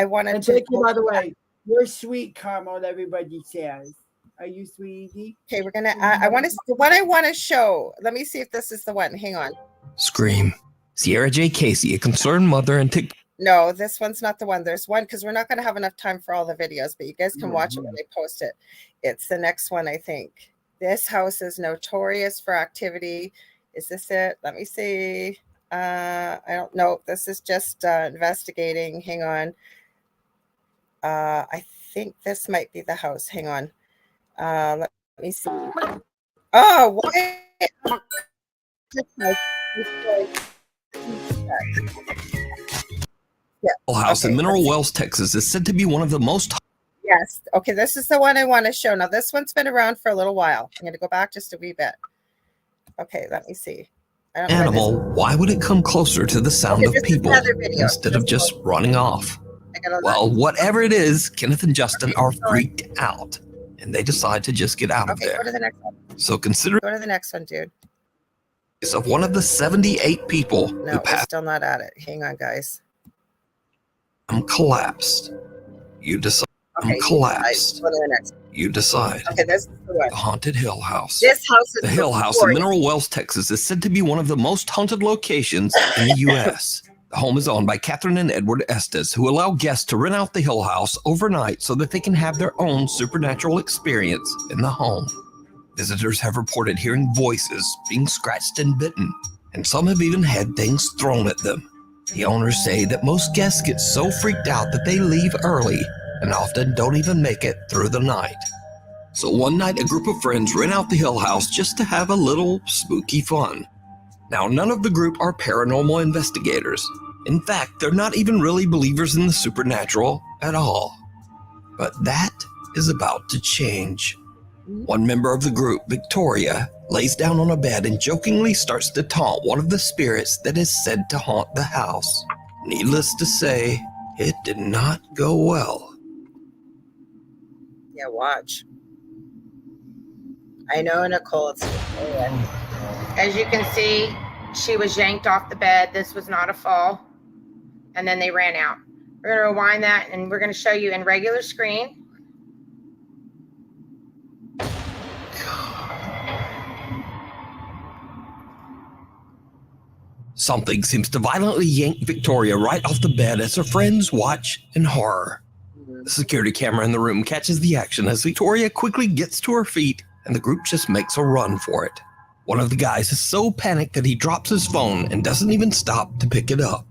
Speaker 2: want to
Speaker 3: thank you, by the way. You're sweet, Carmel, everybody says. Are you sweetie?
Speaker 2: Okay, we're gonna I want to the one I want to show. Let me see if this is the one. Hang on.
Speaker 4: Scream. Sierra J. Casey, a concerned mother and
Speaker 2: No, this one's not the one. There's one because we're not going to have enough time for all the videos, but you guys can watch it when they post it. It's the next one, I think. This house is notorious for activity. Is this it? Let me see. I don't know. This is just investigating. Hang on. I think this might be the house. Hang on. Let me see. Oh, what?
Speaker 4: House in Mineral Wells, Texas is said to be one of the most.
Speaker 2: Yes. Okay, this is the one I want to show. Now, this one's been around for a little while. I'm going to go back just a wee bit. Okay, let me see.
Speaker 4: Animal, why would it come closer to the sound of people instead of just running off? Well, whatever it is, Kenneth and Justin are freaked out, and they decide to just get out of there.
Speaker 2: Go to the next one.
Speaker 4: So consider.
Speaker 2: Go to the next one, dude.
Speaker 4: Of one of the 78 people
Speaker 2: No,
Speaker 4: who
Speaker 2: we're
Speaker 4: passed.
Speaker 2: still not at it. Hang on, guys.
Speaker 4: Collapsed. You decide.
Speaker 2: Okay,
Speaker 4: Collapsed.
Speaker 2: Go to the next one.
Speaker 4: You decide.
Speaker 2: Okay, this is the one.
Speaker 4: The Haunted Hill House.
Speaker 2: This house is
Speaker 4: the Hill House in Mineral Wells, Texas, is said to be one of the most haunted locations in the U.S. The home is owned by Catherine and Edward Estes, who allow guests to rent out the Hill House overnight so that they can have their own supernatural experience in the home. Visitors have reported hearing voices, being scratched and bitten, and some have even had things thrown at them. The owners say that most guests get so freaked out that they leave early and often don't even make it through the night. So one night, a group of friends rent out the Hill House just to have a little spooky fun. Now, none of the group are paranormal investigators. In fact, they're not even really believers in the supernatural at all. But that is about to change. One member of the group, Victoria, lays down on a bed and jokingly starts to taunt one of the spirits that is said to haunt the house. Needless to say, it did not go well.
Speaker 2: Yeah, watch. I know, Nicole. It's
Speaker 7: as you can see, she was yanked off the bed. This was not a fall. And then they ran out. We're going to rewind that, and we're going to show you in regular screen.
Speaker 4: Something seems to violently yank Victoria right off the bed as her friends watch in horror. The security camera in the room catches the action as Victoria quickly gets to her feet and the group just makes a run for it. One of the guys is so panicked that he drops his phone and doesn't even stop to pick it up.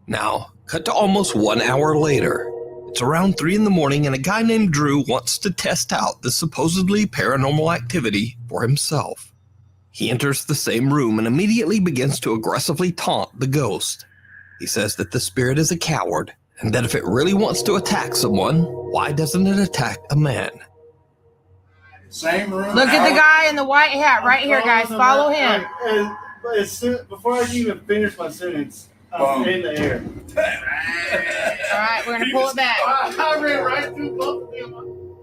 Speaker 4: Now, cut to almost 1 hour later. It's around 3 in the morning and a guy named Drew wants to test out the supposedly paranormal activity for himself. He enters the same room and immediately begins to aggressively taunt the ghost. He says that the spirit is a coward and that if it really wants to attack someone, why doesn't it attack a man?
Speaker 8: Same room.
Speaker 7: Look at the guy in the white hat right here, guys. Follow him.
Speaker 8: Before I can even finish my sentence, I'm in the air.
Speaker 7: All right, we're going to pull it back.
Speaker 8: I ran right through both of them.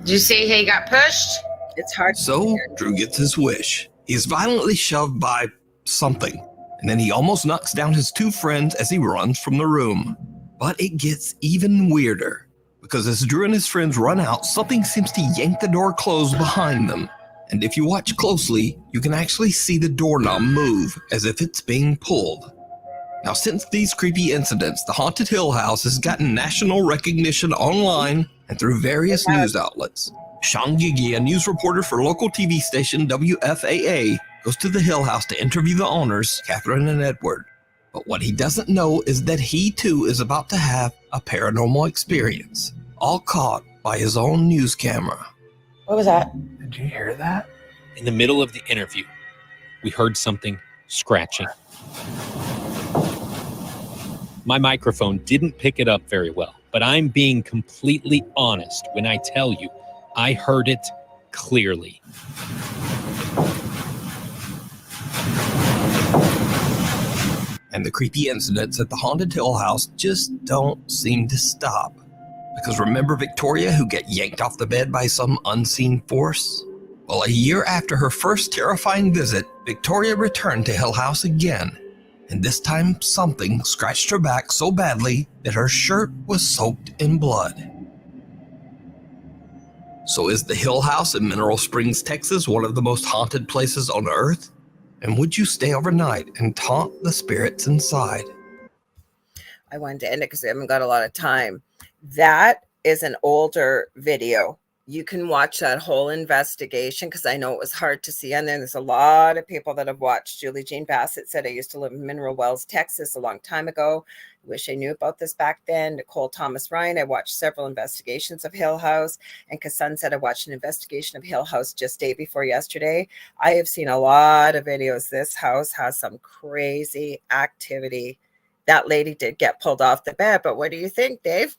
Speaker 7: Did you see he got pushed?
Speaker 2: It's hard.
Speaker 4: So, Drew gets his wish. He is violently shoved by something, and then he almost knocks down his 2 friends as he runs from the room. But it gets even weirder, because as Drew and his friends run out, something seems to yank the door closed behind them. And if you watch closely, you can actually see the doorknob move as if it's being pulled. Now, since these creepy incidents, the Haunted Hill House has gotten national recognition online and through various news outlets. Sean Gigi, a news reporter for local TV station WFAA, goes to the Hill House to interview the owners, Catherine and Edward. But what he doesn't know is that he too is about to have a paranormal experience, all caught by his own news camera.
Speaker 2: What was that?
Speaker 5: Did you hear that?
Speaker 9: In the middle of the interview, we heard something scratching. My microphone didn't pick it up very well, but I'm being completely honest when I tell you I heard it clearly.
Speaker 4: And the creepy incidents at the Haunted Hill House just don't seem to stop. Because remember Victoria, who got yanked off the bed by some unseen force? Well, a year after her first terrifying visit, Victoria returned to Hill House again. And this time, something scratched her back so badly that her shirt was soaked in blood. So is the Hill House in Mineral Springs, Texas, one of the most haunted places on Earth? And would you stay overnight and taunt the spirits inside?
Speaker 2: I wanted to end it because we haven't got a lot of time. That is an older video. You can watch that whole investigation because I know it was hard to see on there. There's a lot of people that have watched. Julie Jean Bassett said, I used to live in Mineral Wells, Texas a long time ago. I wish I knew about this back then. Nicole Thomas Ryan, I watched several investigations of Hill House. And Kassan said, I watched an investigation of Hill House just day before yesterday. I have seen a lot of videos. This house has some crazy activity. That lady did get pulled off the bed. But what do you think, Dave?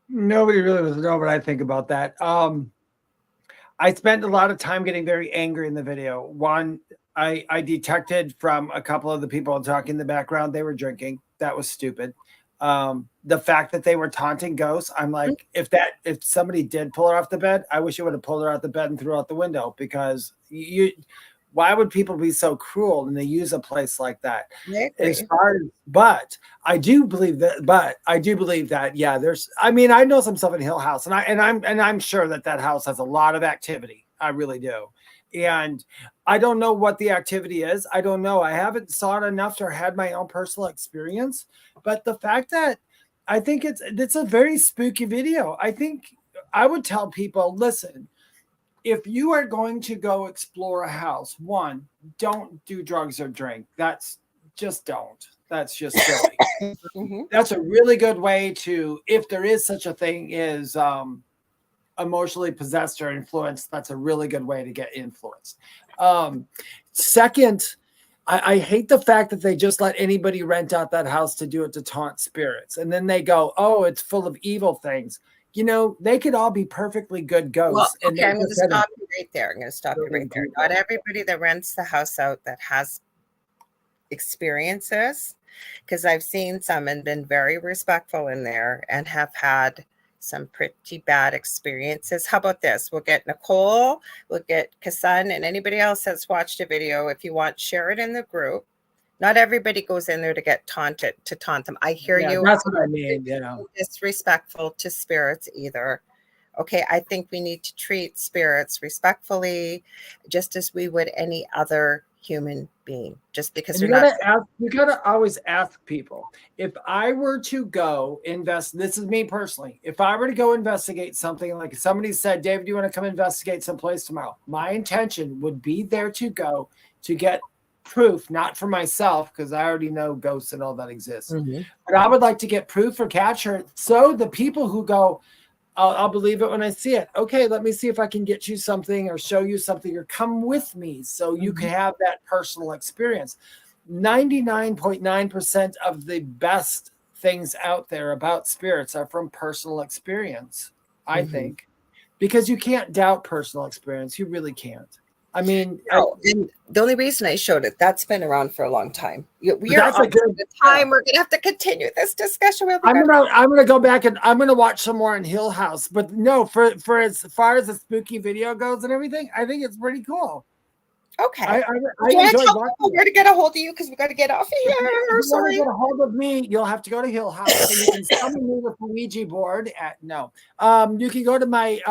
Speaker 3: Nobody really wants to know what I think about that. I spent a lot of time getting very angry in the video. One, I detected from a couple of the people talking in the background, they were drinking. That was stupid. The fact that they were taunting ghosts, I'm like, if somebody did pull her off the bed, I wish you would have pulled her out the bed and threw out the window, because why would people be so cruel and they use a place like that? But I do believe that, yeah, I know some stuff in Hill House, and I'm sure that house has a lot of activity. I really do. And I don't know what the activity is. I don't know. I haven't saw it enough or had my own personal experience. But the fact that I think it's a very spooky video. I think I would tell people, listen, if you are going to go explore a house, one, don't do drugs or drink. That's just silly. That's a really good way to, if there is such a thing is emotionally possessed or influenced, that's a really good way to get influenced. Second, I hate the fact that they just let anybody rent out that house to do it to taunt spirits. And then they go, oh, it's full of evil things. You know, they could all be perfectly good ghosts.
Speaker 2: Well, okay, I'm going to stop you right there. Not everybody that rents the house out that has experiences, because I've seen some and been very respectful in there and have had some pretty bad experiences. How about this? We'll get Nicole, we'll get Kassan, and anybody else that's watched a video. If you want, share it in the group. Not everybody goes in there to get taunted, to taunt them. I hear you.
Speaker 3: That's what I mean. Yeah.
Speaker 2: Disrespectful to spirits either. Okay, I think we need to treat spirits respectfully, just as we would any other human being. Just because
Speaker 3: you gotta always ask people. If I were to go invest, this is me personally. If I were to go investigate something, like somebody said, David, do you want to come investigate someplace tomorrow? My intention would be there to go to get proof, not for myself, because I already know ghosts and all that exists. But I would like to get proof or capture, so the people who go, I'll believe it when I see it. Okay, let me see if I can get you something or show you something or come with me so you can have that personal experience. 99.9% of the best things out there about spirits are from personal experience, I think, because you can't doubt personal experience. You really can't. I mean,
Speaker 2: the only reason I showed it, that's been around for a long time. We're
Speaker 3: that's a good
Speaker 2: time. We're gonna have to continue this discussion.
Speaker 3: I'm gonna go back and I'm gonna watch some more in Hill House. But no, for as far as the spooky video goes and everything, I think it's pretty cool.
Speaker 2: Okay.
Speaker 3: I
Speaker 2: enjoy watching. Where to get a hold of you, because we got to get off of here.
Speaker 3: If you want to get a hold of me, you'll have to go to Hill House. And you can summon me with the Ouija board. You can go to my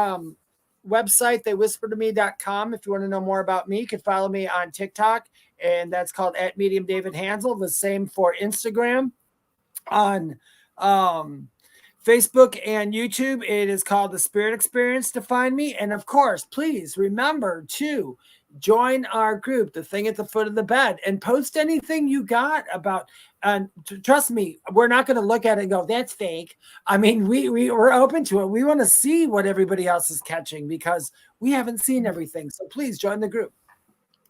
Speaker 3: website, theywhispertome.com. If you want to know more about me, you can follow me on TikTok, and that's called @Medium David Hanzel. The same for Instagram. On Facebook and YouTube, it is called The Spirit Experience to find me. And of course, please remember to join our group, The Thing at the Foot of the Bed, and post anything you got about. And trust me, we're not going to look at it and go, that's fake. I mean, we're open to it. We want to see what everybody else is catching because we haven't seen everything. So please join the group.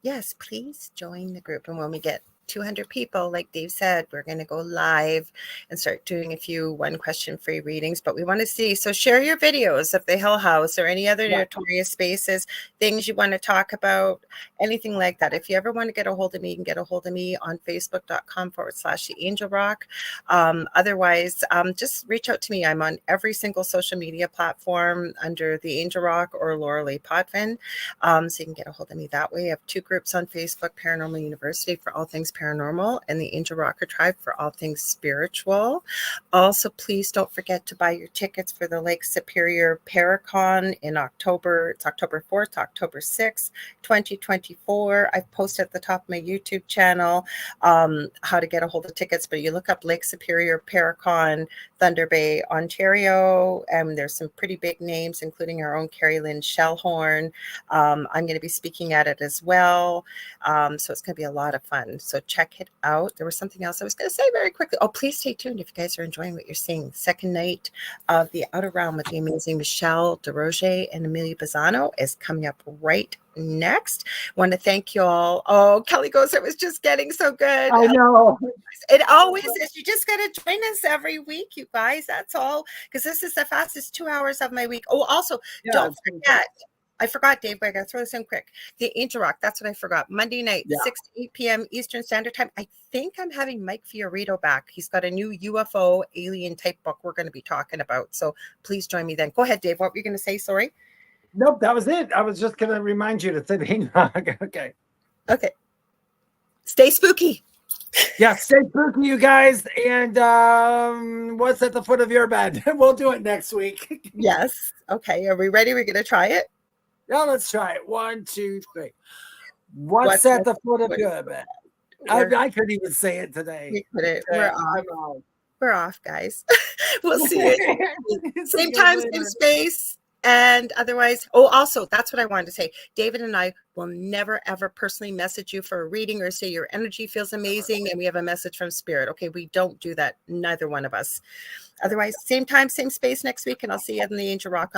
Speaker 2: Yes, please join the group. And when we get 200 people, like Dave said, we're going to go live and start doing a few one question free readings, but we want to see. So share your videos of the Hill House or any other notorious spaces, things you want to talk about, anything like that. If you ever want to get a hold of me, you can get a hold of me on facebook.com/The Angel Rock. Otherwise, just reach out to me. I'm on every single social media platform under The Angel Rock or Lorilei Potvin. So you can get a hold of me that way. I have 2 groups on Facebook, Paranormal University for all things paranormal and the Angel Rocker Tribe for all things spiritual. Also, please don't forget to buy your tickets for the Lake Superior Paracon in October. It's October 4th, October 6th, 2024. I've posted at the top of my YouTube channel how to get a hold of tickets, but you look up Lake Superior Paracon, Thunder Bay, Ontario, and there's some pretty big names, including our own Carrie Lynn Shellhorn. I'm going to be speaking at it as well. So it's going to be a lot of fun. So check it out. There was something else I was going to say very quickly. Oh, please stay tuned if you guys are enjoying what you're seeing. Second night of the Outer Realm with the amazing Michelle DeRoche and Amelia Bazzano is coming up right next. Want to thank you all. Oh, Kelly goes, it was just getting so good.
Speaker 3: I know.
Speaker 2: It always is. You just got to join us every week, you guys. That's all. Because this is the fastest 2 hours of my week. Oh, also, don't forget. I forgot, Dave, but I got to throw this in quick. The Angel Rock, that's what I forgot. Monday night, 6 to 8 p.m. Eastern Standard Time. I think I'm having Mike Fiorito back. He's got a new UFO alien type book we're going to be talking about. So please join me then. Go ahead, Dave. What were you going to say? Sorry.
Speaker 3: Nope, that was it. I was just going to remind you to say the Angel Rock. Okay.
Speaker 2: Okay. Stay spooky.
Speaker 3: Yeah, stay spooky, you guys. And what's at the foot of your bed? We'll do it next week.
Speaker 2: Yes. Okay. Are we ready? We're going to try it?
Speaker 3: Yeah, let's try it. 1, 2, 3. What's at the foot of your bed? I couldn't even say it today.
Speaker 2: We're off. We're off, guys. We'll see you. Same time, same space. And otherwise, also, that's what I wanted to say. David and I will never, ever personally message you for a reading or say your energy feels amazing and we have a message from Spirit. Okay, we don't do that. Neither one of us. Otherwise, same time, same space next week, and I'll see you in the Angel Rock.